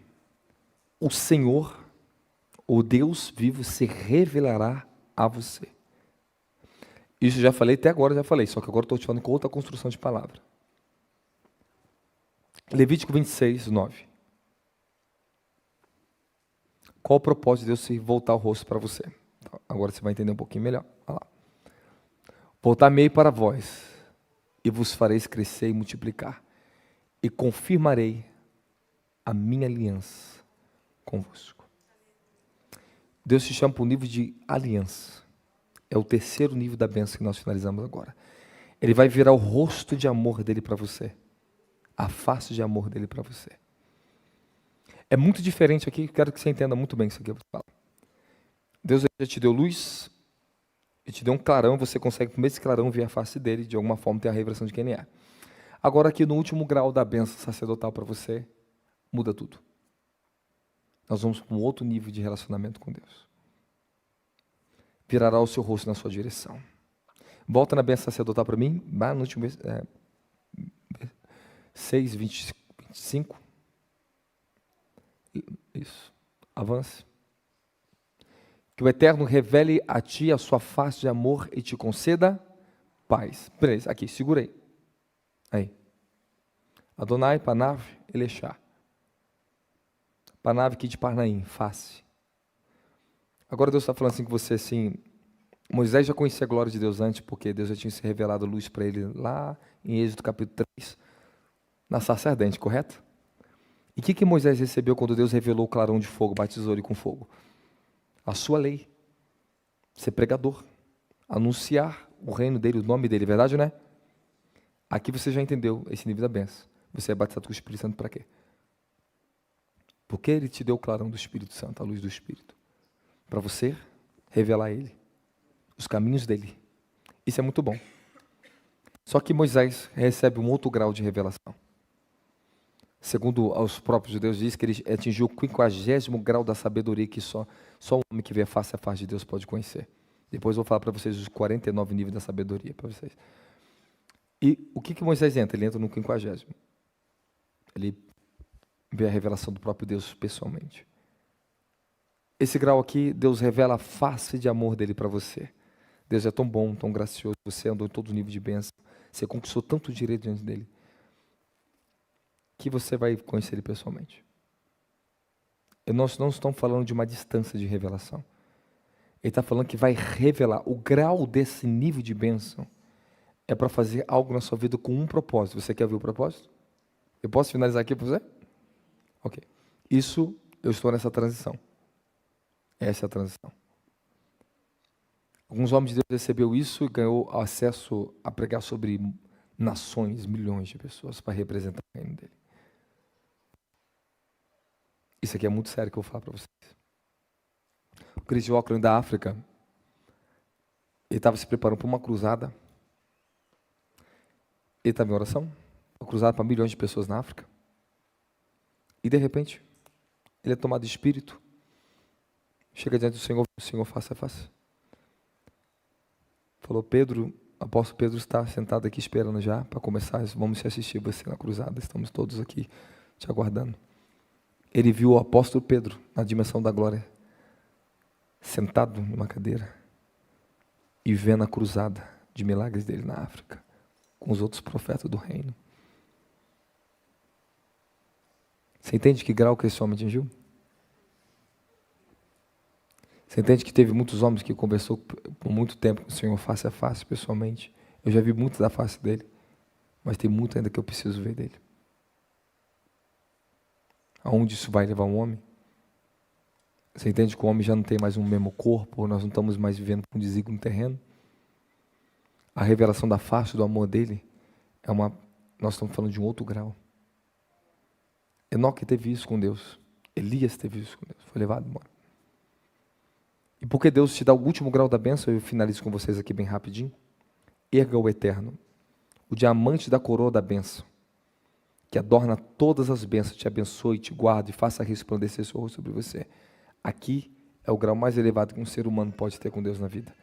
Speaker 1: o Senhor, o Deus vivo, se revelará a você. Isso eu já falei, até agora já falei, só que agora estou te falando com outra construção de palavra. Levítico 26, 9. Qual o propósito de Deus se voltar o rosto para você? Agora você vai entender um pouquinho melhor. Olha lá. Voltar-me-ei para vós, e vos fareis crescer e multiplicar, e confirmarei a minha aliança convosco. Deus te chama para o nível de aliança. É o terceiro nível da bênção que nós finalizamos agora. Ele vai virar o rosto de amor dele para você. A face de amor dele para você. É muito diferente aqui, quero que você entenda muito bem isso aqui. Deus já te deu luz, ele te deu um clarão, você consegue, com esse clarão, ver a face dele, de alguma forma, ter a revelação de quem ele é. Agora aqui, no último grau da bênção sacerdotal para você, muda tudo. Nós vamos para um outro nível de relacionamento com Deus. Virará o seu rosto na sua direção. Volta na bênção sacerdotal para mim, lá no último 6, 25. Isso. Avance. Que o Eterno revele a ti a sua face de amor e te conceda paz. Beleza, aqui, segura aí. Adonai, Panav, Elechá. Panav, aqui de Parnaim, face. Agora Deus está falando assim com você, assim, Moisés já conhecia a glória de Deus antes, porque Deus já tinha se revelado a luz para ele lá em Êxodo capítulo 3, na sarça ardente, correto? E o que Moisés recebeu quando Deus revelou o clarão de fogo, batizou ele com fogo? A sua lei, ser pregador, anunciar o reino dele, o nome dele, verdade, né? Aqui você já entendeu esse nível da bênção. Você é batizado com o Espírito Santo para quê? Porque ele te deu o clarão do Espírito Santo, a luz do Espírito, para você revelar a ele, os caminhos dele. Isso é muito bom. Só que Moisés recebe um outro grau de revelação. Segundo os próprios judeus, diz que ele atingiu o 50º grau da sabedoria que só um homem que vê face a face de Deus pode conhecer. Depois eu vou falar para vocês os 49 níveis da sabedoria para vocês. E o que Moisés entra? Ele entra no 50º. Ele vê a revelação do próprio Deus pessoalmente. Esse grau aqui, Deus revela a face de amor dele para você. Deus é tão bom, tão gracioso, você andou em todo nível de bênção, você conquistou tanto direito diante dele, que você vai conhecer ele pessoalmente. E nós não estamos falando de uma distância de revelação. Ele está falando que vai revelar o grau desse nível de bênção. É para fazer algo na sua vida com um propósito. Você quer ver o propósito? Eu posso finalizar aqui para você? Ok. Isso, eu estou nessa transição. Essa é a transição. Alguns homens de Deus recebeu isso e ganhou acesso a pregar sobre nações, milhões de pessoas para representar o reino dele. Isso aqui é muito sério que eu vou falar para vocês. O Chris de Auckland da África, ele estava se preparando para uma cruzada. Ele estava em oração, uma cruzada para milhões de pessoas na África. E de repente, ele é tomado de espírito, chega diante do Senhor face a face. Falou, Pedro, o apóstolo Pedro está sentado aqui esperando já para começar, vamos assistir você na cruzada, estamos todos aqui te aguardando. Ele viu o apóstolo Pedro na dimensão da glória, sentado numa cadeira e vendo a cruzada de milagres dele na África, com os outros profetas do reino. Você entende que grau que esse homem atingiu? Você entende que teve muitos homens que conversou por muito tempo com o Senhor face a face, pessoalmente. Eu já vi muito da face dele, mas tem muito ainda que eu preciso ver dele. Aonde isso vai levar um homem? Você entende que o homem já não tem mais um mesmo corpo, nós não estamos mais vivendo com desígnio terreno? A revelação da face do amor dele nós estamos falando de um outro grau. Enoque teve isso com Deus. Elias teve isso com Deus. Foi levado embora. E porque Deus te dá o último grau da bênção, eu finalizo com vocês aqui bem rapidinho. Erga o eterno, o diamante da coroa da bênção, que adorna todas as bênçãos, te abençoe, te guarde e faça resplandecer seu rosto sobre você. Aqui é o grau mais elevado que um ser humano pode ter com Deus na vida.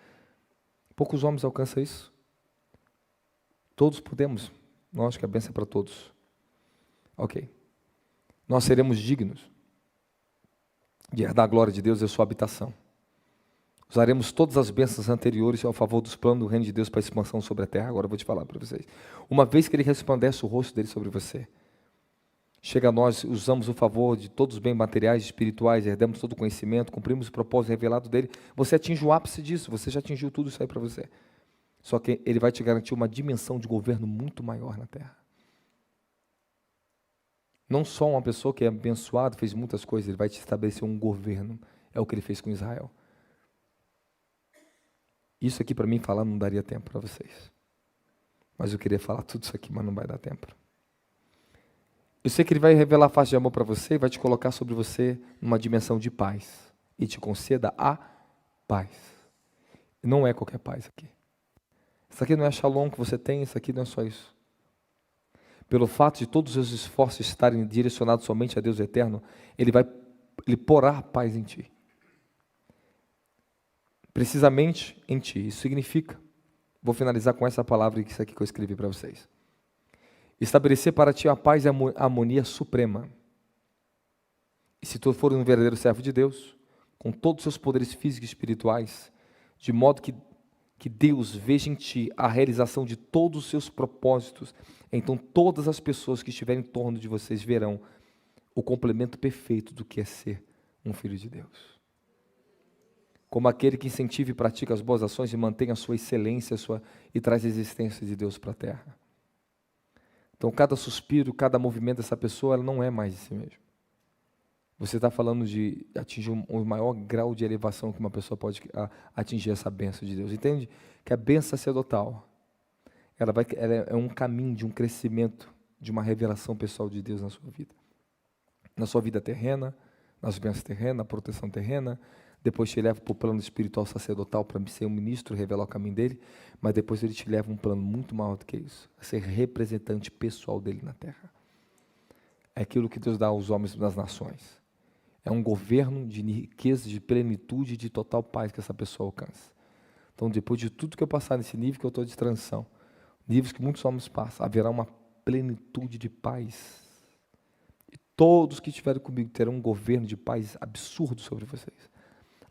Speaker 1: Poucos homens alcançam isso. Todos podemos. Nós que a bênção é para todos. Ok. Nós seremos dignos de herdar a glória de Deus e a sua habitação. Usaremos todas as bênçãos anteriores ao favor dos planos do reino de Deus para a expansão sobre a terra. Agora eu vou te falar para vocês. Uma vez que Ele resplandece o rosto dele sobre você, chega a nós, usamos o favor de todos os bens materiais e espirituais, herdamos todo o conhecimento, cumprimos o propósito revelado dele, você atinge o ápice disso, você já atingiu tudo isso aí para você. Só que Ele vai te garantir uma dimensão de governo muito maior na terra. Não só uma pessoa que é abençoada, fez muitas coisas, Ele vai te estabelecer um governo. É o que Ele fez com Israel. Isso aqui para mim falar não daria tempo para vocês. Mas eu queria falar tudo isso aqui, mas não vai dar tempo. Eu sei que Ele vai revelar a face de amor para você e vai te colocar sobre você numa dimensão de paz. E te conceda a paz. E não é qualquer paz aqui. Isso aqui não é shalom que você tem, isso aqui não é só isso. Pelo fato de todos os esforços estarem direcionados somente a Deus eterno, Ele porá paz em ti. Precisamente em ti. Isso significa, vou finalizar com essa palavra que isso aqui que eu escrevi para vocês. Estabelecer para ti a paz e a harmonia suprema. E se tu for um verdadeiro servo de Deus, com todos os seus poderes físicos e espirituais, de modo que Deus veja em ti a realização de todos os seus propósitos, então todas as pessoas que estiverem em torno de vocês verão o complemento perfeito do que é ser um filho de Deus. Como aquele que incentiva e pratica as boas ações e mantém a sua excelência e traz a existência de Deus para a terra. Então, cada suspiro, cada movimento dessa pessoa, ela não é mais de si mesma. Você está falando de atingir o maior grau de elevação que uma pessoa pode atingir, essa bênção de Deus. Entende? Que a bênção sacerdotal, ela é um caminho de um crescimento, de uma revelação pessoal de Deus na sua vida. Na sua vida terrena, nas bênçãos terrenas, na proteção terrena. Depois te leva para o plano espiritual sacerdotal para ser um ministro, revelar o caminho dele. Mas depois ele te leva a um plano muito maior do que isso. A ser representante pessoal dele na terra. É aquilo que Deus dá aos homens das nações. É um governo de riqueza, de plenitude, de total paz que essa pessoa alcança. Então, depois de tudo que eu passar nesse nível que eu estou de transição, níveis que muitos homens passam, haverá uma plenitude de paz. E todos que estiverem comigo terão um governo de paz absurdo sobre vocês.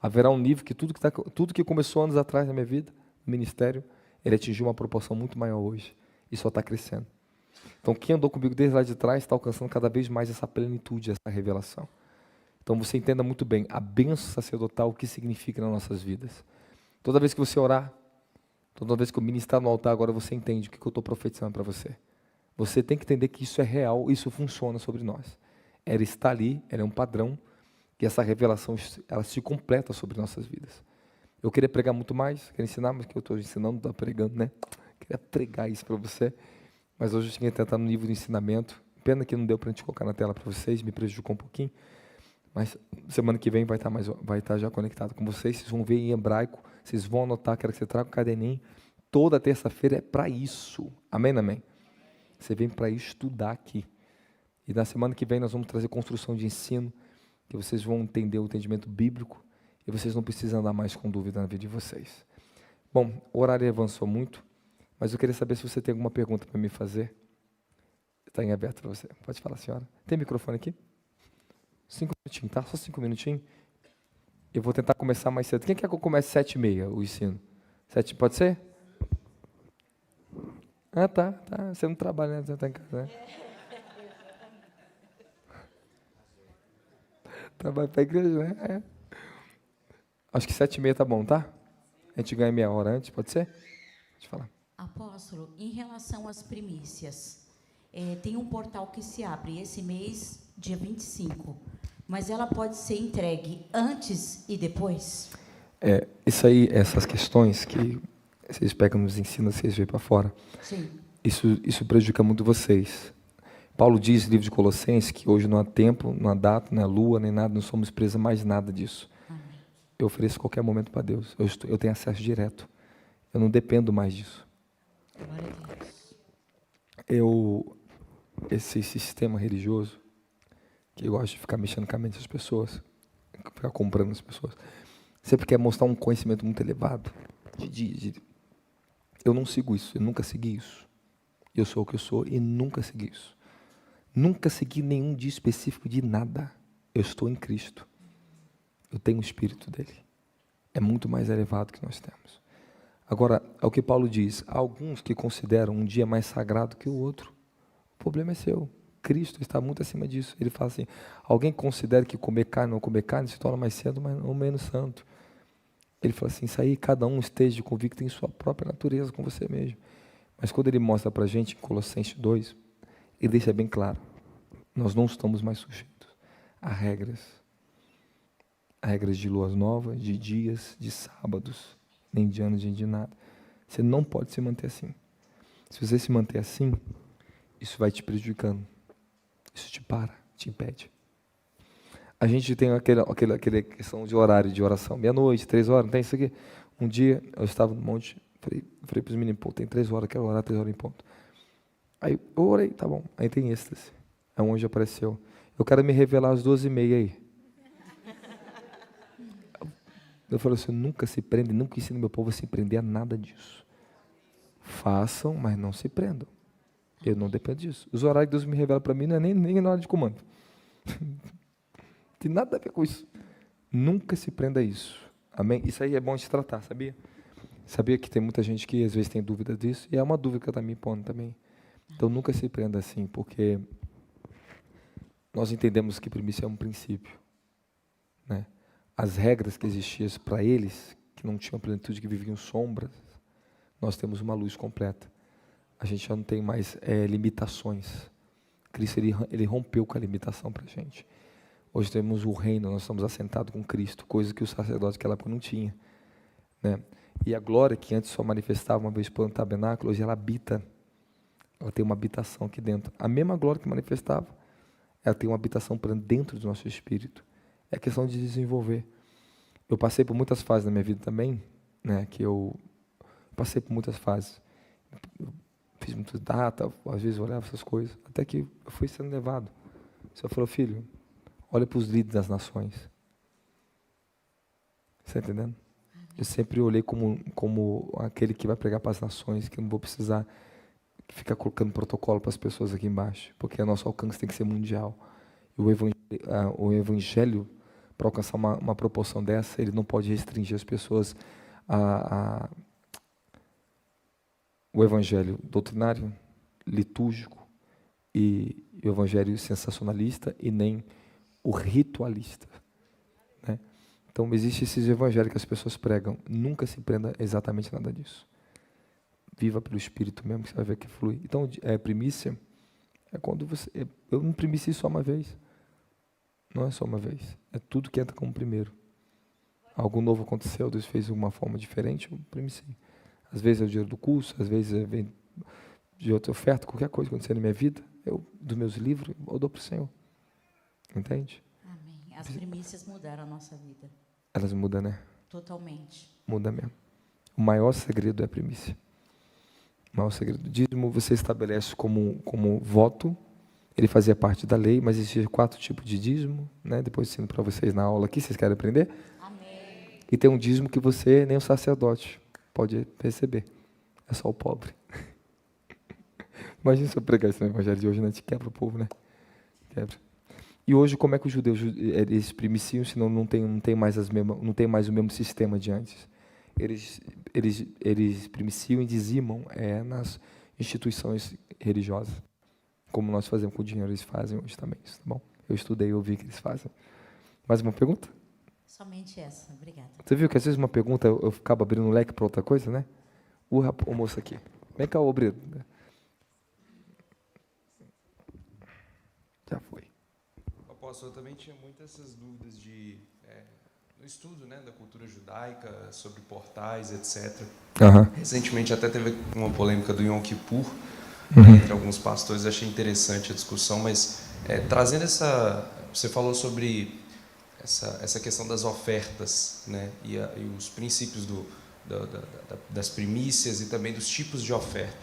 Speaker 1: Haverá um nível que tudo que começou anos atrás na minha vida, no ministério, ele atingiu uma proporção muito maior hoje. E só está crescendo. Então, quem andou comigo desde lá de trás está alcançando cada vez mais essa plenitude, essa revelação. Então, você entenda muito bem a bênção sacerdotal, o que significa nas nossas vidas. Toda vez que você orar, toda vez que eu ministrar no altar, agora você entende o que eu estou profetizando para você. Você tem que entender que isso é real, isso funciona sobre nós. Ela está ali, ela é um padrão, e essa revelação, ela se completa sobre nossas vidas. Eu queria pregar muito mais, queria ensinar, mas que eu estou ensinando, não estou pregando, né? Queria pregar isso para você, mas hoje eu tinha que tentar no nível de ensinamento. Pena que não deu para a gente colocar na tela para vocês, me prejudicou um pouquinho. Mas semana que vem vai estar já conectado com vocês. Vocês vão ver em hebraico, vocês vão anotar, quero que você traga um caderninho. Toda terça-feira é para isso. Amém, amém? Você vem para estudar aqui. E na semana que vem nós vamos trazer construção de ensino, que vocês vão entender o entendimento bíblico, e vocês não precisam andar mais com dúvida na vida de vocês. Bom, o horário avançou muito, mas eu queria saber se você tem alguma pergunta para me fazer. Está em aberto para você. Pode falar, senhora. Tem microfone aqui? 5 minutinhos, tá? Só 5 minutinhos. Eu vou tentar começar mais cedo. Quem quer que eu comece 7h30 o ensino? 7, pode ser? Ah, tá. Você não trabalha, né? Você está em casa, né? Trabalha para a igreja, né? É. Acho que 7h30 tá bom, tá? A gente ganha meia hora antes, pode ser? Pode falar.
Speaker 2: Apóstolo, em relação às primícias, tem um portal que se abre esse mês, dia 25, Mas ela pode ser entregue antes e depois?
Speaker 1: Isso aí, essas questões que vocês pegam nos ensinam, vocês veem para fora.
Speaker 2: Sim.
Speaker 1: Isso prejudica muito vocês. Paulo diz no livro de Colossenses que hoje não há tempo, não há data, não há lua, nem nada, não somos presos a mais nada disso.
Speaker 2: Amém.
Speaker 1: Eu ofereço qualquer momento para Deus. Eu tenho acesso direto. Eu não dependo mais disso.
Speaker 2: Glória a Deus.
Speaker 1: Esse sistema religioso, que gosta de ficar mexendo com a mente das pessoas, ficar comprando as pessoas, sempre quer mostrar um conhecimento muito elevado. Eu não sigo isso, eu nunca segui isso. Eu sou o que eu sou e nunca segui isso. Nunca segui nenhum dia específico de nada. Eu estou em Cristo. Eu tenho o Espírito dele. É muito mais elevado que nós temos. Agora, é o que Paulo diz. Há alguns que consideram um dia mais sagrado que o outro. O problema é seu. Cristo está muito acima disso. Ele fala assim, alguém considera que comer carne ou não comer carne se torna mais santo ou menos santo. Ele fala assim, isso aí cada um esteja convicto em sua própria natureza com você mesmo. Mas quando ele mostra para a gente em Colossenses 2, ele deixa bem claro, nós não estamos mais sujeitos a regras de luas novas, de dias, de sábados, nem de anos, nem de nada. Você não pode se manter assim. Se você se manter assim, isso vai te prejudicando. Isso te para, te impede. A gente tem aquela questão de horário de oração, 00:00, 3h, não tem isso aqui? Um dia, eu estava no monte, falei para os meninos, pô, tem 3h, quero orar 3h em ponto. Aí eu orei, tá bom. Aí tem êxtase. É um anjo apareceu. Eu quero me revelar às 12h30 aí. Eu falei assim, nunca se prende, nunca ensino meu povo a se prender a nada disso. Façam, mas não se prendam. Eu não dependo disso. Os horários que Deus me revela para mim não é nem na hora de comando. Tem nada a ver com isso. Nunca se prenda a isso. Amém? Isso aí é bom de tratar, sabia? Sabia que tem muita gente que às vezes tem dúvida disso, e é uma dúvida que eu estou me pondo também. Então nunca se prenda assim, porque nós entendemos que primícia é um princípio, né? As regras que existiam para eles, que não tinham plenitude, que viviam sombras, nós temos uma luz completa. A gente já não tem mais limitações. Cristo ele rompeu com a limitação para a gente. Hoje temos o reino, nós estamos assentados com Cristo, coisa que o sacerdote naquela época não tinha, né? E a glória que antes só manifestava uma vez por ano no tabernáculo, hoje ela habita. Ela tem uma habitação aqui dentro. A mesma glória que manifestava, ela tem uma habitação para dentro do nosso espírito. É questão de desenvolver. Eu passei por muitas fases na minha vida também, né? Que eu passei por muitas fases. Eu fiz muitas datas, às vezes eu olhava essas coisas, até que eu fui sendo levado. O Senhor falou, filho, olha para os líderes das nações. Você está entendendo? Eu sempre olhei como aquele que vai pregar para as nações, que eu não vou precisar ficar colocando protocolo para as pessoas aqui embaixo, porque o nosso alcance tem que ser mundial. E o evangelho, para alcançar uma proporção dessa, ele não pode restringir as pessoas o evangelho doutrinário, litúrgico, e o evangelho sensacionalista, e nem o ritualista, né? Então, existe esses evangelhos que as pessoas pregam. Nunca se prenda exatamente nada disso. Viva pelo Espírito mesmo, que você vai ver que flui. Então, primícia é quando você... Eu não primiciei só uma vez. Não é só uma vez. É tudo que entra como primeiro. Algo novo aconteceu, Deus fez de uma forma diferente, eu primiciei. Às vezes é o dinheiro do curso, às vezes vem de outra oferta, qualquer coisa que acontecer na minha vida, dos meus livros, eu dou para o Senhor. Entende?
Speaker 2: Amém. As primícias mudaram a nossa vida.
Speaker 1: Elas mudam, né?
Speaker 2: Totalmente.
Speaker 1: Muda mesmo. O maior segredo é a primícia. O maior segredo. Dízimo você estabelece como voto. Ele fazia parte da lei, mas existia 4 tipos de dízimo, né? Depois ensino para vocês na aula aqui, vocês querem aprender?
Speaker 2: Amém.
Speaker 1: E tem um dízimo que você, nem o sacerdote, pode receber. É só o pobre. Imagina se eu pregar isso no evangelho de hoje, né? Te quebra o povo, né? Quebra. E hoje, como é que os judeus eles primiciam, senão não tem mais o mesmo sistema de antes? Eles primiciam e dizimam nas instituições religiosas, como nós fazemos com o dinheiro, eles fazem hoje também, isso, tá bom? Eu estudei e ouvi que eles fazem. Mais uma pergunta?
Speaker 2: Somente essa, obrigada.
Speaker 1: Você viu que às vezes uma pergunta eu ficava abrindo um leque para outra coisa, né? O moço aqui. Vem cá, obreiro. Já foi.
Speaker 3: pastor, eu também tinha muitas essas dúvidas no estudo, né, da cultura judaica, sobre portais, etc.
Speaker 1: Aham.
Speaker 3: Recentemente até teve uma polêmica do Yom Kippur, entre alguns pastores, achei interessante a discussão, mas trazendo você falou sobre essa questão das ofertas, né, e os princípios das primícias e também dos tipos de oferta.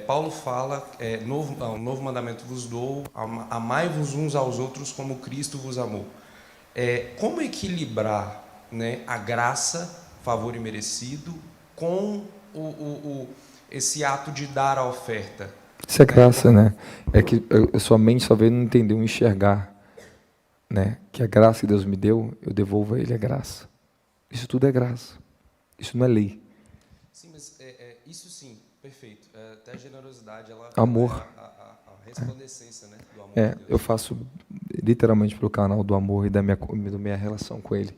Speaker 3: Paulo fala, um novo mandamento vos dou, amai-vos uns aos outros como Cristo vos amou. Como equilibrar, né, a graça, favor imerecido, com esse ato de dar a oferta?
Speaker 1: Isso é graça, né? É que a sua mente só veio não entender, não enxergar, né? Que a graça que Deus me deu, eu devolvo a Ele a graça. Isso tudo é graça. Isso não é lei.
Speaker 3: Sim, mas isso sim, perfeito. Até a generosidade,
Speaker 1: Amor.
Speaker 3: É a resplandecência, né, do amor de Deus.
Speaker 1: Eu faço literalmente pelo canal do amor e da minha relação com Ele.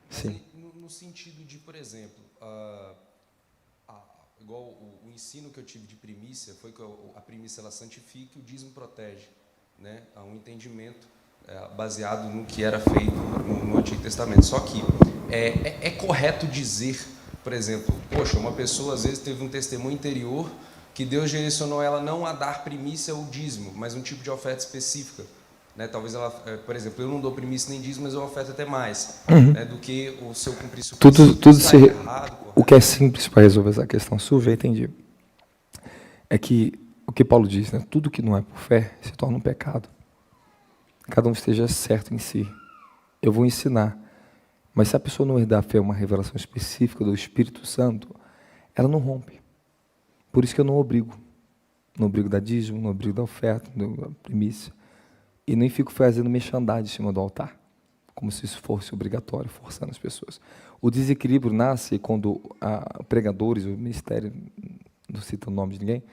Speaker 1: Sim.
Speaker 3: No sentido de, por exemplo, igual o ensino que eu tive de primícia, foi que a primícia ela santifica e o dízimo protege, né? Há um entendimento baseado no que era feito no Antigo Testamento. Só que é correto dizer, por exemplo, poxa, uma pessoa às vezes teve um testemunho interior que Deus direcionou ela não a dar primícia ou dízimo, mas um tipo de oferta específica, né? Talvez ela, por exemplo, eu não dou primícia nem dízimo, mas eu oferto até mais, né, do que o seu cumprir seu
Speaker 1: Tudo
Speaker 3: errado, correto?
Speaker 1: O que é simples para resolver essa questão sua, já entendi. É que o que Paulo diz, né? Tudo que não é por fé se torna um pecado. Cada um esteja certo em si. Eu vou ensinar. Mas se a pessoa não herdar a fé, uma revelação específica do Espírito Santo, ela não rompe. Por isso que eu não obrigo. Não obrigo da dízimo, não obrigo da oferta, da primícia. E nem fico fazendo mexandade em cima do altar, como se isso fosse obrigatório, forçando as pessoas. O desequilíbrio nasce quando pregadores, o ministério, não cita o nome de ninguém,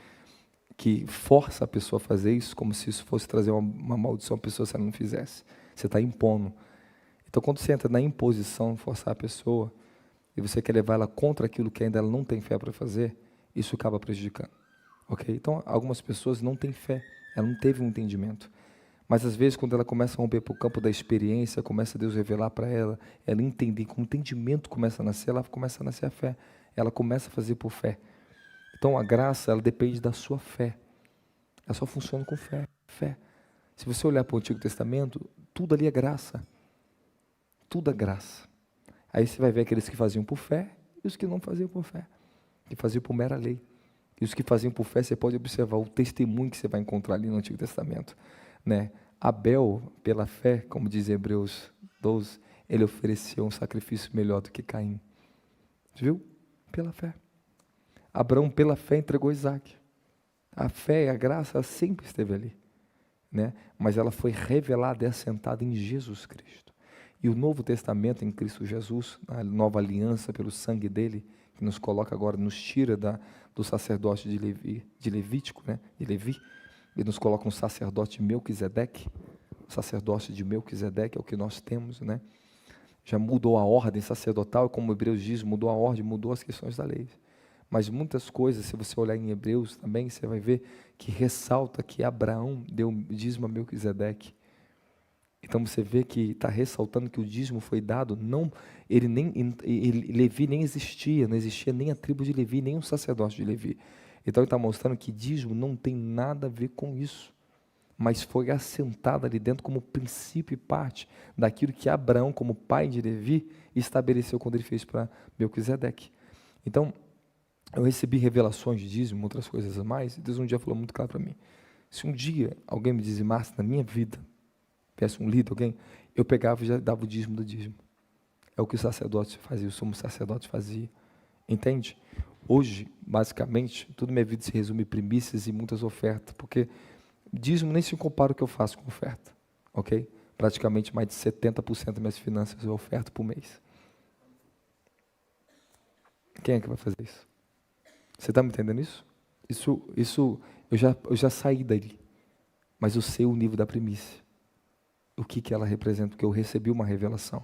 Speaker 1: que força a pessoa a fazer isso, como se isso fosse trazer uma maldição à pessoa se ela não fizesse. Você está impondo. Então, quando você entra na imposição, forçar a pessoa, e você quer levar ela contra aquilo que ainda ela não tem fé para fazer, isso acaba prejudicando. Ok? Então, algumas pessoas não têm fé, ela não teve um entendimento. Mas, às vezes, quando ela começa a romper para o campo da experiência, começa a Deus revelar para ela entender, com o entendimento começa a nascer, ela começa a nascer a fé. Ela começa a fazer por fé. Então, a graça, ela depende da sua fé. Ela só funciona com fé. Se você olhar para o Antigo Testamento, tudo ali é graça. Tudo é graça. Aí você vai ver aqueles que faziam por fé e os que não faziam por fé. Que faziam por mera lei. E os que faziam por fé, você pode observar o testemunho que você vai encontrar ali no Antigo Testamento. Né? Abel, pela fé, como diz Hebreus 12, ele ofereceu um sacrifício melhor do que Caim. Viu? Pela fé. Abraão, pela fé, entregou Isaac. A fé e a graça sempre esteve ali. Né? Mas ela foi revelada e assentada em Jesus Cristo. E o Novo Testamento em Cristo Jesus, a nova aliança pelo sangue dele, que nos coloca agora, nos tira do sacerdócio de Levítico, né? De Levi, e nos coloca um sacerdote de Melquisedeque. O sacerdócio de Melquisedeque é o que nós temos, né? Já mudou a ordem sacerdotal, como Hebreus diz, mudou a ordem, mudou as questões da lei. Mas muitas coisas, se você olhar em Hebreus também, você vai ver que ressalta que Abraão deu dízimo a Melquisedeque. Então você vê que está ressaltando que o dízimo foi dado, Levi nem existia, não existia nem a tribo de Levi, nem um sacerdócio de Levi. Então ele está mostrando que dízimo não tem nada a ver com isso, mas foi assentado ali dentro como princípio e parte daquilo que Abraão, como pai de Levi, estabeleceu quando ele fez para Melquisedeque. Então, eu recebi revelações de dízimo, outras coisas a mais, e Deus um dia falou muito claro para mim, se um dia alguém me dizimasse na minha vida, tivesse um líder, alguém, eu pegava e já dava o dízimo do dízimo. É o que o sacerdote fazia, o sumo sacerdote fazia. Entende? Hoje, basicamente, toda minha vida se resume em primícias e muitas ofertas, porque dízimo nem se compara o que eu faço com oferta, ok? Praticamente mais de 70% das minhas finanças eu oferto por mês. Quem é que vai fazer isso? Você está me entendendo isso? Isso eu já saí dali, mas eu sei o nível da primícia. O que ela representa, porque eu recebi uma revelação.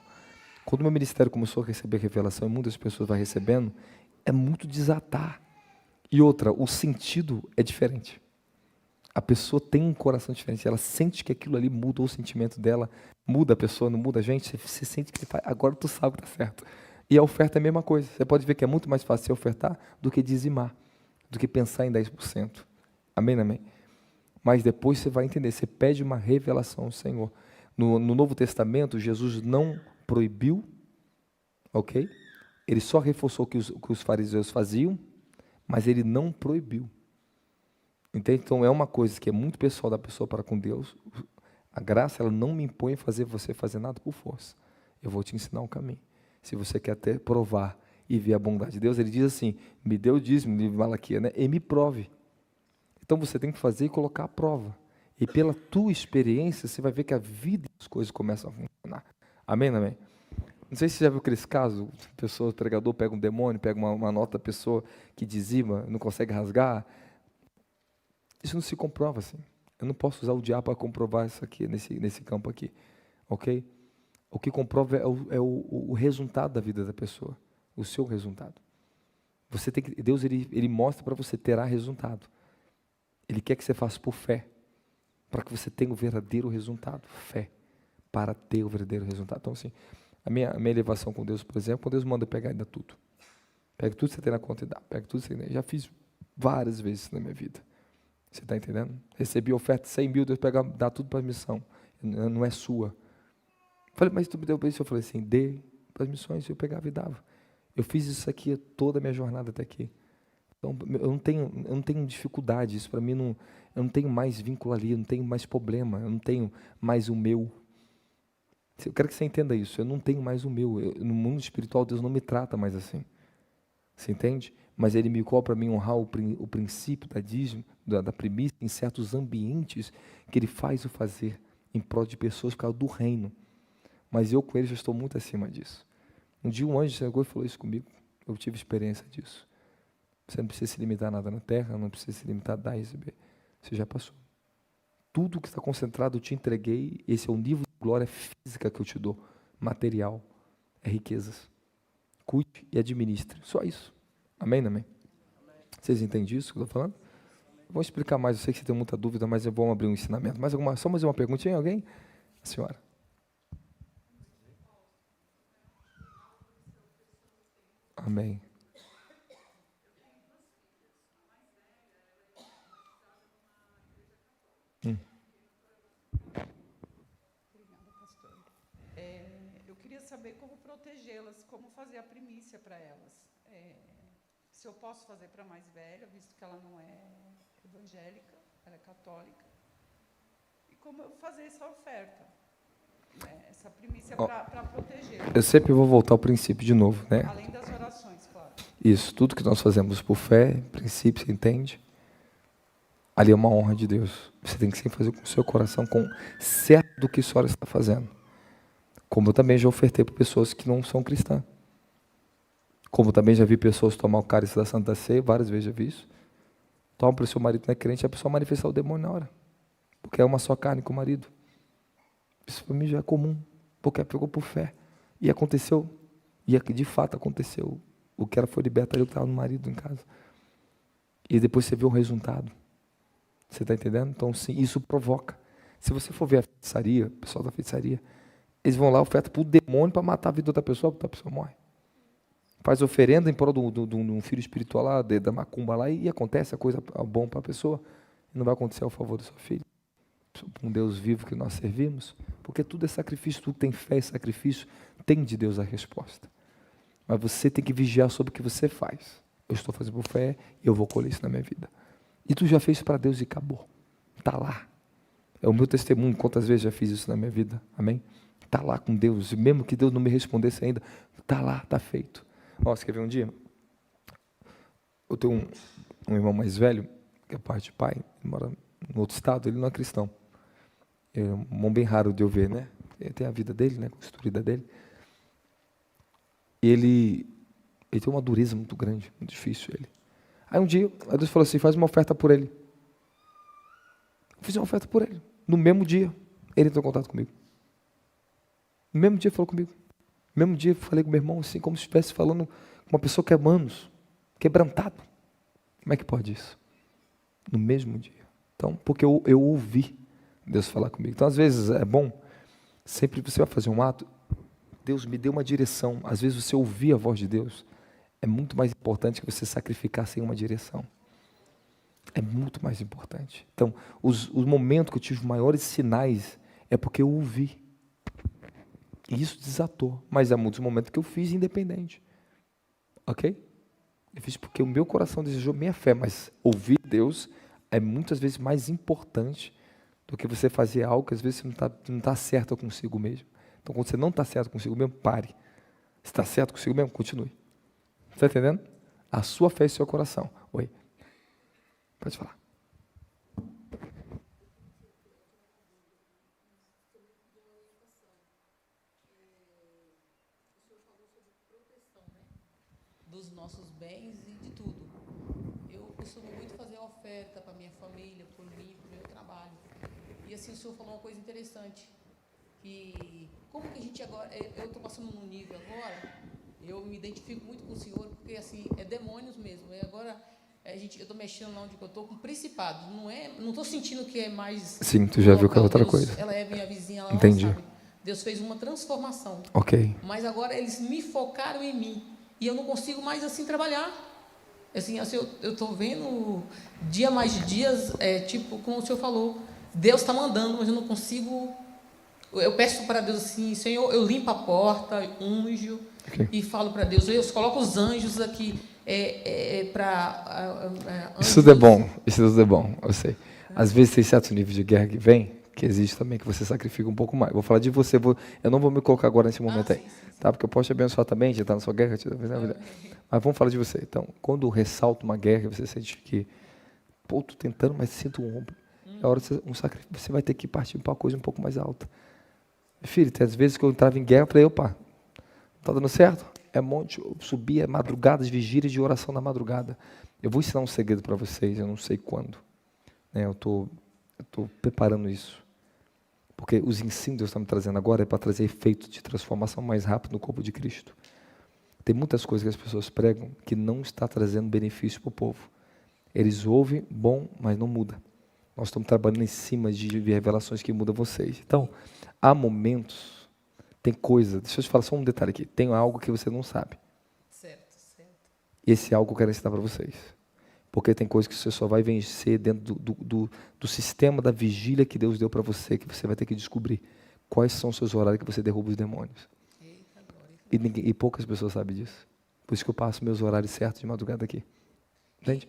Speaker 1: Quando o meu ministério começou a receber revelação, e muitas pessoas vão recebendo, é muito desatar. E outra, o sentido é diferente. A pessoa tem um coração diferente, ela sente que aquilo ali muda o sentimento dela, muda a pessoa, não muda a gente, você sente que você faz, agora tu sabe que está certo. E a oferta é a mesma coisa, você pode ver que é muito mais fácil você ofertar do que dizimar, do que pensar em 10%. Amém, amém? Mas depois você vai entender, você pede uma revelação ao Senhor. No Novo Testamento, Jesus não proibiu, ok? Ele só reforçou o que os fariseus faziam, mas ele não proibiu. Entende? Então é uma coisa que é muito pessoal da pessoa para com Deus. A graça, ela não me impõe a fazer você fazer nada por força. Eu vou te ensinar um caminho. Se você quer até provar e ver a bondade de Deus, ele diz assim, me dê o dízimo, livro de Malaquias, né? E me prove. Então você tem que fazer e colocar a prova. E pela tua experiência, você vai ver que a vida e as coisas começam a funcionar. Amém, amém? Não sei se você já viu aqueles casos, o pregador pega um demônio, pega uma nota da pessoa que dizima, não consegue rasgar. Isso não se comprova assim. Eu não posso usar o diabo para comprovar isso aqui, nesse campo aqui. Ok? O que comprova é o resultado da vida da pessoa. O seu resultado. Você tem que, Deus ele mostra para você, terá resultado. Ele quer que você faça por fé. Para que você tenha o verdadeiro resultado. Fé. Para ter o verdadeiro resultado. Então assim, a minha elevação com Deus, por exemplo, quando Deus manda eu pegar ainda tudo. Pega tudo que você tem na conta e dá. Pega tudo que você tem. Já fiz várias vezes na minha vida. Você está entendendo? Recebi oferta de 100 mil, Deus pega, dá tudo para a missão. Não é sua. Falei, mas tu me deu para isso? Eu falei assim, dê para as missões. Eu pegava e dava. Eu fiz isso aqui toda a minha jornada até aqui. Então, eu não tenho dificuldade. Isso para mim, eu não tenho mais vínculo ali, eu não tenho mais problema. Eu não tenho mais o meu. Eu quero que você entenda isso. Eu não tenho mais o meu. No mundo espiritual, Deus não me trata mais assim. Você entende? Mas Ele me cobra para mim honrar o princípio da dízimo, da primícia em certos ambientes que Ele faz o fazer em prol de pessoas por causa do reino. Mas eu com Ele já estou muito acima disso. Um dia um anjo chegou e falou isso comigo. Eu tive experiência disso. Você não precisa se limitar a nada na terra, não precisa se limitar a dar e receber. Você já passou. Tudo que está concentrado eu te entreguei. Esse é o nível de glória física que eu te dou. Material. É riquezas. Cuide e administre. Só isso. Amém, amém? Vocês entendem isso que eu estou falando? Vou explicar mais. Eu sei que você tem muita dúvida, mas eu vou abrir um ensinamento. Só mais uma perguntinha, alguém? A senhora. Amém.
Speaker 4: Eu queria saber como protegê-las, como fazer a primícia para elas. Se eu posso fazer para a mais velha, visto que ela não é evangélica, ela é católica, e como eu fazer essa oferta, essa primícia para protegê-la.
Speaker 1: Eu sempre vou voltar ao princípio de novo, né?
Speaker 4: Além das orações, claro.
Speaker 1: Isso, tudo que nós fazemos por fé, princípio, você entende? Ali é uma honra de Deus. Você tem que sempre fazer com o seu coração, com certo do que a senhora está fazendo. Como eu também já ofertei para pessoas que não são cristãs. Como eu também já vi pessoas tomar o cálice da Santa Ceia, várias vezes já vi isso. Toma para o seu marido não é crente, a pessoa manifestar o demônio na hora. Porque é uma só carne com o marido. Isso para mim já é comum, porque ela pegou por fé. E aconteceu, e de fato aconteceu. O que ela foi liberta ali, o que estava no marido em casa. E depois você vê o resultado. Você está entendendo? Então, sim, isso provoca. Se você for ver a feitiçaria, o pessoal da feitiçaria, eles vão lá, oferta para o demônio para matar a vida da pessoa, porque a pessoa morre. Faz oferenda em prol de um filho espiritual lá, da macumba lá, e acontece a coisa bom para a pessoa. E não vai acontecer ao favor do seu filho. Um Deus vivo que nós servimos, porque tudo é sacrifício, tudo tem fé e sacrifício, tem de Deus a resposta. Mas você tem que vigiar sobre o que você faz. Eu estou fazendo por fé e eu vou colher isso na minha vida. E tu já fez para Deus e acabou. Está lá. É o meu testemunho, quantas vezes já fiz isso na minha vida. Amém? Está lá com Deus. E mesmo que Deus não me respondesse ainda, está lá, está feito. Ó, você quer ver um dia? Eu tenho um irmão mais velho, que é parte de pai, ele mora em outro estado, ele não é cristão. É um irmão bem raro de eu ver, né? Ele tem a vida dele, né? A história dele. E ele tem uma dureza muito grande, muito difícil ele. Aí um dia, a Deus falou assim, faz uma oferta por ele. Eu fiz uma oferta por ele. No mesmo dia, ele entrou em contato comigo. No mesmo dia falou comigo. No mesmo dia falei com meu irmão, assim, como se estivesse falando com uma pessoa quebrantado. Como é que pode isso? No mesmo dia. Então, porque eu ouvi Deus falar comigo. Então, às vezes, é bom, sempre você vai fazer um ato, Deus me deu uma direção. Às vezes, você ouvir a voz de Deus é muito mais importante que você sacrificar sem uma direção. É muito mais importante. Então, os momentos que eu tive maiores sinais é porque eu ouvi. E isso desatou. Mas há muitos momentos que eu fiz independente. Ok? Eu fiz porque o meu coração desejou minha fé, mas ouvir Deus é muitas vezes mais importante do que você fazer algo que às vezes você não está certo consigo mesmo. Então, quando você não está certo consigo mesmo, pare. Se está certo consigo mesmo, continue. Está entendendo? A sua fé e o seu coração. Oi. Pode falar.
Speaker 5: Dos nossos bens e de tudo. Eu costumo muito fazer oferta para minha família, por mim, para o meu trabalho. E assim, o senhor falou uma coisa interessante, que como que a gente agora, eu estou passando num nível agora, eu me identifico muito com o senhor, porque assim, é demônios mesmo. E agora, eu estou mexendo lá onde eu estou com principados, não estou sentindo que é mais...
Speaker 1: Sim, tu já viu que é outra
Speaker 5: Deus,
Speaker 1: coisa.
Speaker 5: ela é minha vizinha, ela
Speaker 1: Entendi.
Speaker 5: sabe. Deus fez uma transformação.
Speaker 1: Ok.
Speaker 5: Mas agora eles me focaram em mim. E eu não consigo mais assim trabalhar. Assim eu estou vendo dia mais dias, tipo, como o senhor falou, Deus está mandando, mas eu não consigo. Eu peço para Deus assim, Senhor, eu limpo a porta, unjo, e falo para Deus, eu coloco os anjos aqui para...
Speaker 1: Isso tudo é bom, isso tudo é bom, eu sei. Às vezes tem certo nível de guerra que vem, que existe também, que você sacrifica um pouco mais. Vou falar de você, eu não vou me colocar agora nesse momento aí,
Speaker 5: sim.
Speaker 1: tá? Porque eu posso te abençoar também, de estar na sua guerra, mas vamos falar de você. Então, quando ressalta uma guerra, você sente que, pô, tô tentando, mas sinto um ombro. É hora de um sacrifício, você vai ter que partir para uma coisa um pouco mais alta. Filho, tem às vezes que eu entrava em guerra, eu falei, opa, tá dando certo? É monte, eu subia madrugadas, vigílias de oração na madrugada. Eu vou ensinar um segredo para vocês, eu não sei quando. Né? Eu tô preparando isso. Porque os ensinos que Deus está me trazendo agora é para trazer efeito de transformação mais rápido no corpo de Cristo. Tem muitas coisas que as pessoas pregam que não está trazendo benefício para o povo. Eles ouvem, bom, mas não muda. Nós estamos trabalhando em cima de revelações que mudam vocês. Então, há momentos, tem coisa, deixa eu te falar só um detalhe aqui, tem algo que você não sabe.
Speaker 5: Certo.
Speaker 1: E esse algo eu quero ensinar para vocês. Porque tem coisas que você só vai vencer dentro do sistema da vigília que Deus deu para você, que você vai ter que descobrir quais são os seus horários que você derruba os demônios. E poucas pessoas sabem disso. Por isso que eu passo meus horários certos de madrugada aqui. Entende?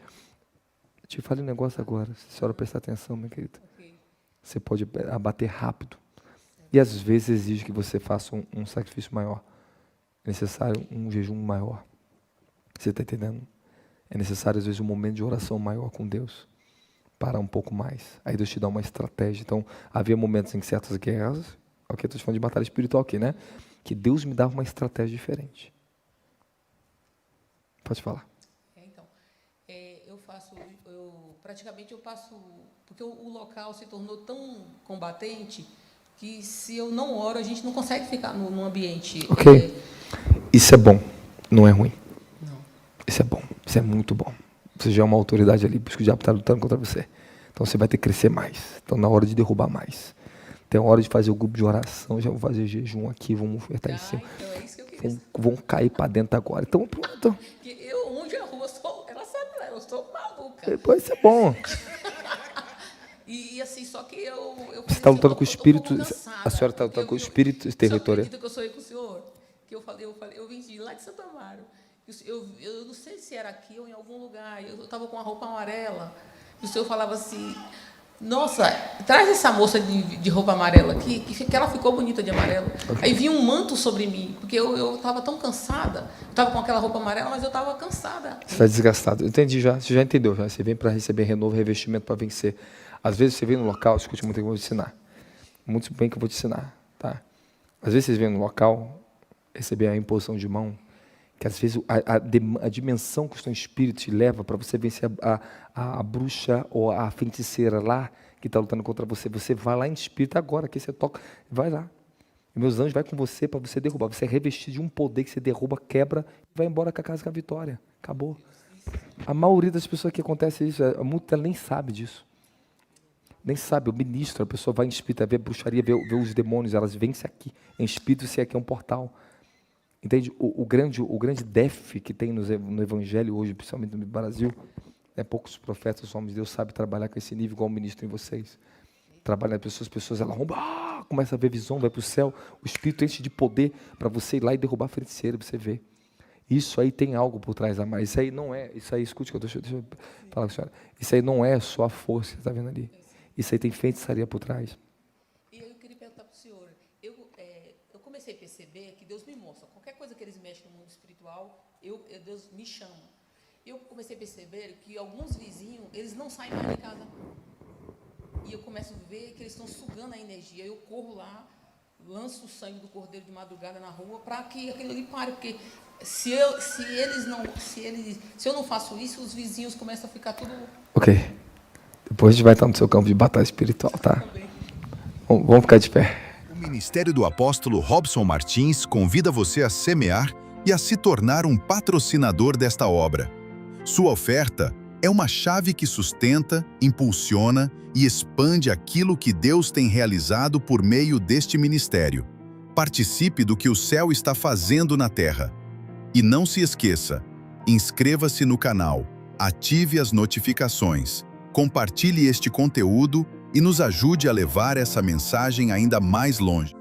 Speaker 1: Eu te falei um negócio agora, se a senhora prestar atenção, minha querida.
Speaker 5: Okay.
Speaker 1: Você pode abater rápido. E às vezes exige que você faça um sacrifício maior. É necessário um jejum maior. Você está entendendo? É necessário, às vezes, um momento de oração maior com Deus. Parar um pouco mais. Aí Deus te dá uma estratégia. Então, havia momentos em que certas guerras, ok, estou falando de batalha espiritual aqui, né? Que Deus me dava uma estratégia diferente. Pode falar.
Speaker 5: Então, praticamente eu passo, porque o local se tornou tão combatente que se eu não oro, a gente não consegue ficar no ambiente.
Speaker 1: Ok. Isso é bom, não é ruim.
Speaker 5: Não.
Speaker 1: Isso é bom, isso é muito bom. Você já é uma autoridade ali, por isso que o diabo está lutando contra você. Então você vai ter que crescer mais. Então na hora de derrubar mais. Tem hora de fazer o grupo de oração, já vou fazer jejum aqui, vamos ofertar em cima.
Speaker 5: Então é isso que eu queria.
Speaker 1: Vão cair para dentro agora. Então pronto.
Speaker 5: Onde a rua, ela sabe, eu estou maluca.
Speaker 1: Depois isso é bom.
Speaker 5: E assim, só que eu
Speaker 1: Você está lutando com o espírito,
Speaker 5: cansada,
Speaker 1: a senhora está lutando com o espírito territorial.
Speaker 5: Você acredita que eu sonhei com o senhor? Que eu vim de lá de Santo Amaro. Eu não sei se era aqui ou em algum lugar. Eu estava com uma roupa amarela. E o senhor falava assim, nossa, traz essa moça de roupa amarela aqui, que ela ficou bonita de amarelo. Aí vinha um manto sobre mim, porque eu estava tão cansada. Eu estava com aquela roupa amarela, mas eu estava cansada.
Speaker 1: Você está desgastado. Eu entendi já, você já entendeu. Já. Você vem para receber renovo, revestimento para vencer. Às vezes você vem no local, escute muito que eu vou te ensinar. Muito bem que eu vou te ensinar. Tá? Às vezes vocês vêm no local, receber a imposição de mão, que às vezes a dimensão que o seu espírito te leva para você vencer a bruxa ou a feiticeira lá que está lutando contra você. Você vai lá em espírito agora, que você toca, vai lá. E meus anjos vai com você para você derrubar. Você é revestido de um poder que você derruba, quebra e vai embora com a casa com a vitória. Acabou. A maioria das pessoas que acontece isso, ela nem sabe disso. Nem sabe, eu ministro, a pessoa vai em espírito, vê bruxaria, vê os demônios, elas vêm-se aqui. Em espírito, se aqui é um portal. Entende? O grande déficit que tem no evangelho hoje, principalmente no Brasil, poucos profetas, os homens de Deus sabem trabalhar com esse nível igual o ministro em vocês. Trabalha as pessoas elas roubam, começa a ver visão, vai para o céu, o Espírito enche de poder para você ir lá e derrubar a feiticeira, você vê. Isso aí tem algo por trás a mais. Isso aí não é, escute que deixa eu falar com a senhora. Isso aí não é só a força que você está vendo ali. Isso aí tem feitiçaria por trás.
Speaker 5: E eu queria perguntar para o senhor, eu comecei a perceber que Deus me mostra, qualquer coisa que eles mexem no mundo espiritual, Deus me chama. Eu comecei a perceber que alguns vizinhos, eles não saem mais de casa. E eu começo a ver que eles estão sugando a energia. Eu corro lá, lanço o sangue do cordeiro de madrugada na rua para que aquilo ali pare, porque se eu não faço isso, os vizinhos começam a ficar tudo...
Speaker 1: Ok. Depois a gente vai estar no seu campo de batalha espiritual, tá? Vamos ficar de pé.
Speaker 6: O Ministério do Apóstolo Robson Martins convida você a semear e a se tornar um patrocinador desta obra. Sua oferta é uma chave que sustenta, impulsiona e expande aquilo que Deus tem realizado por meio deste ministério. Participe do que o céu está fazendo na terra. E não se esqueça, inscreva-se no canal, ative as notificações, compartilhe este conteúdo e nos ajude a levar essa mensagem ainda mais longe.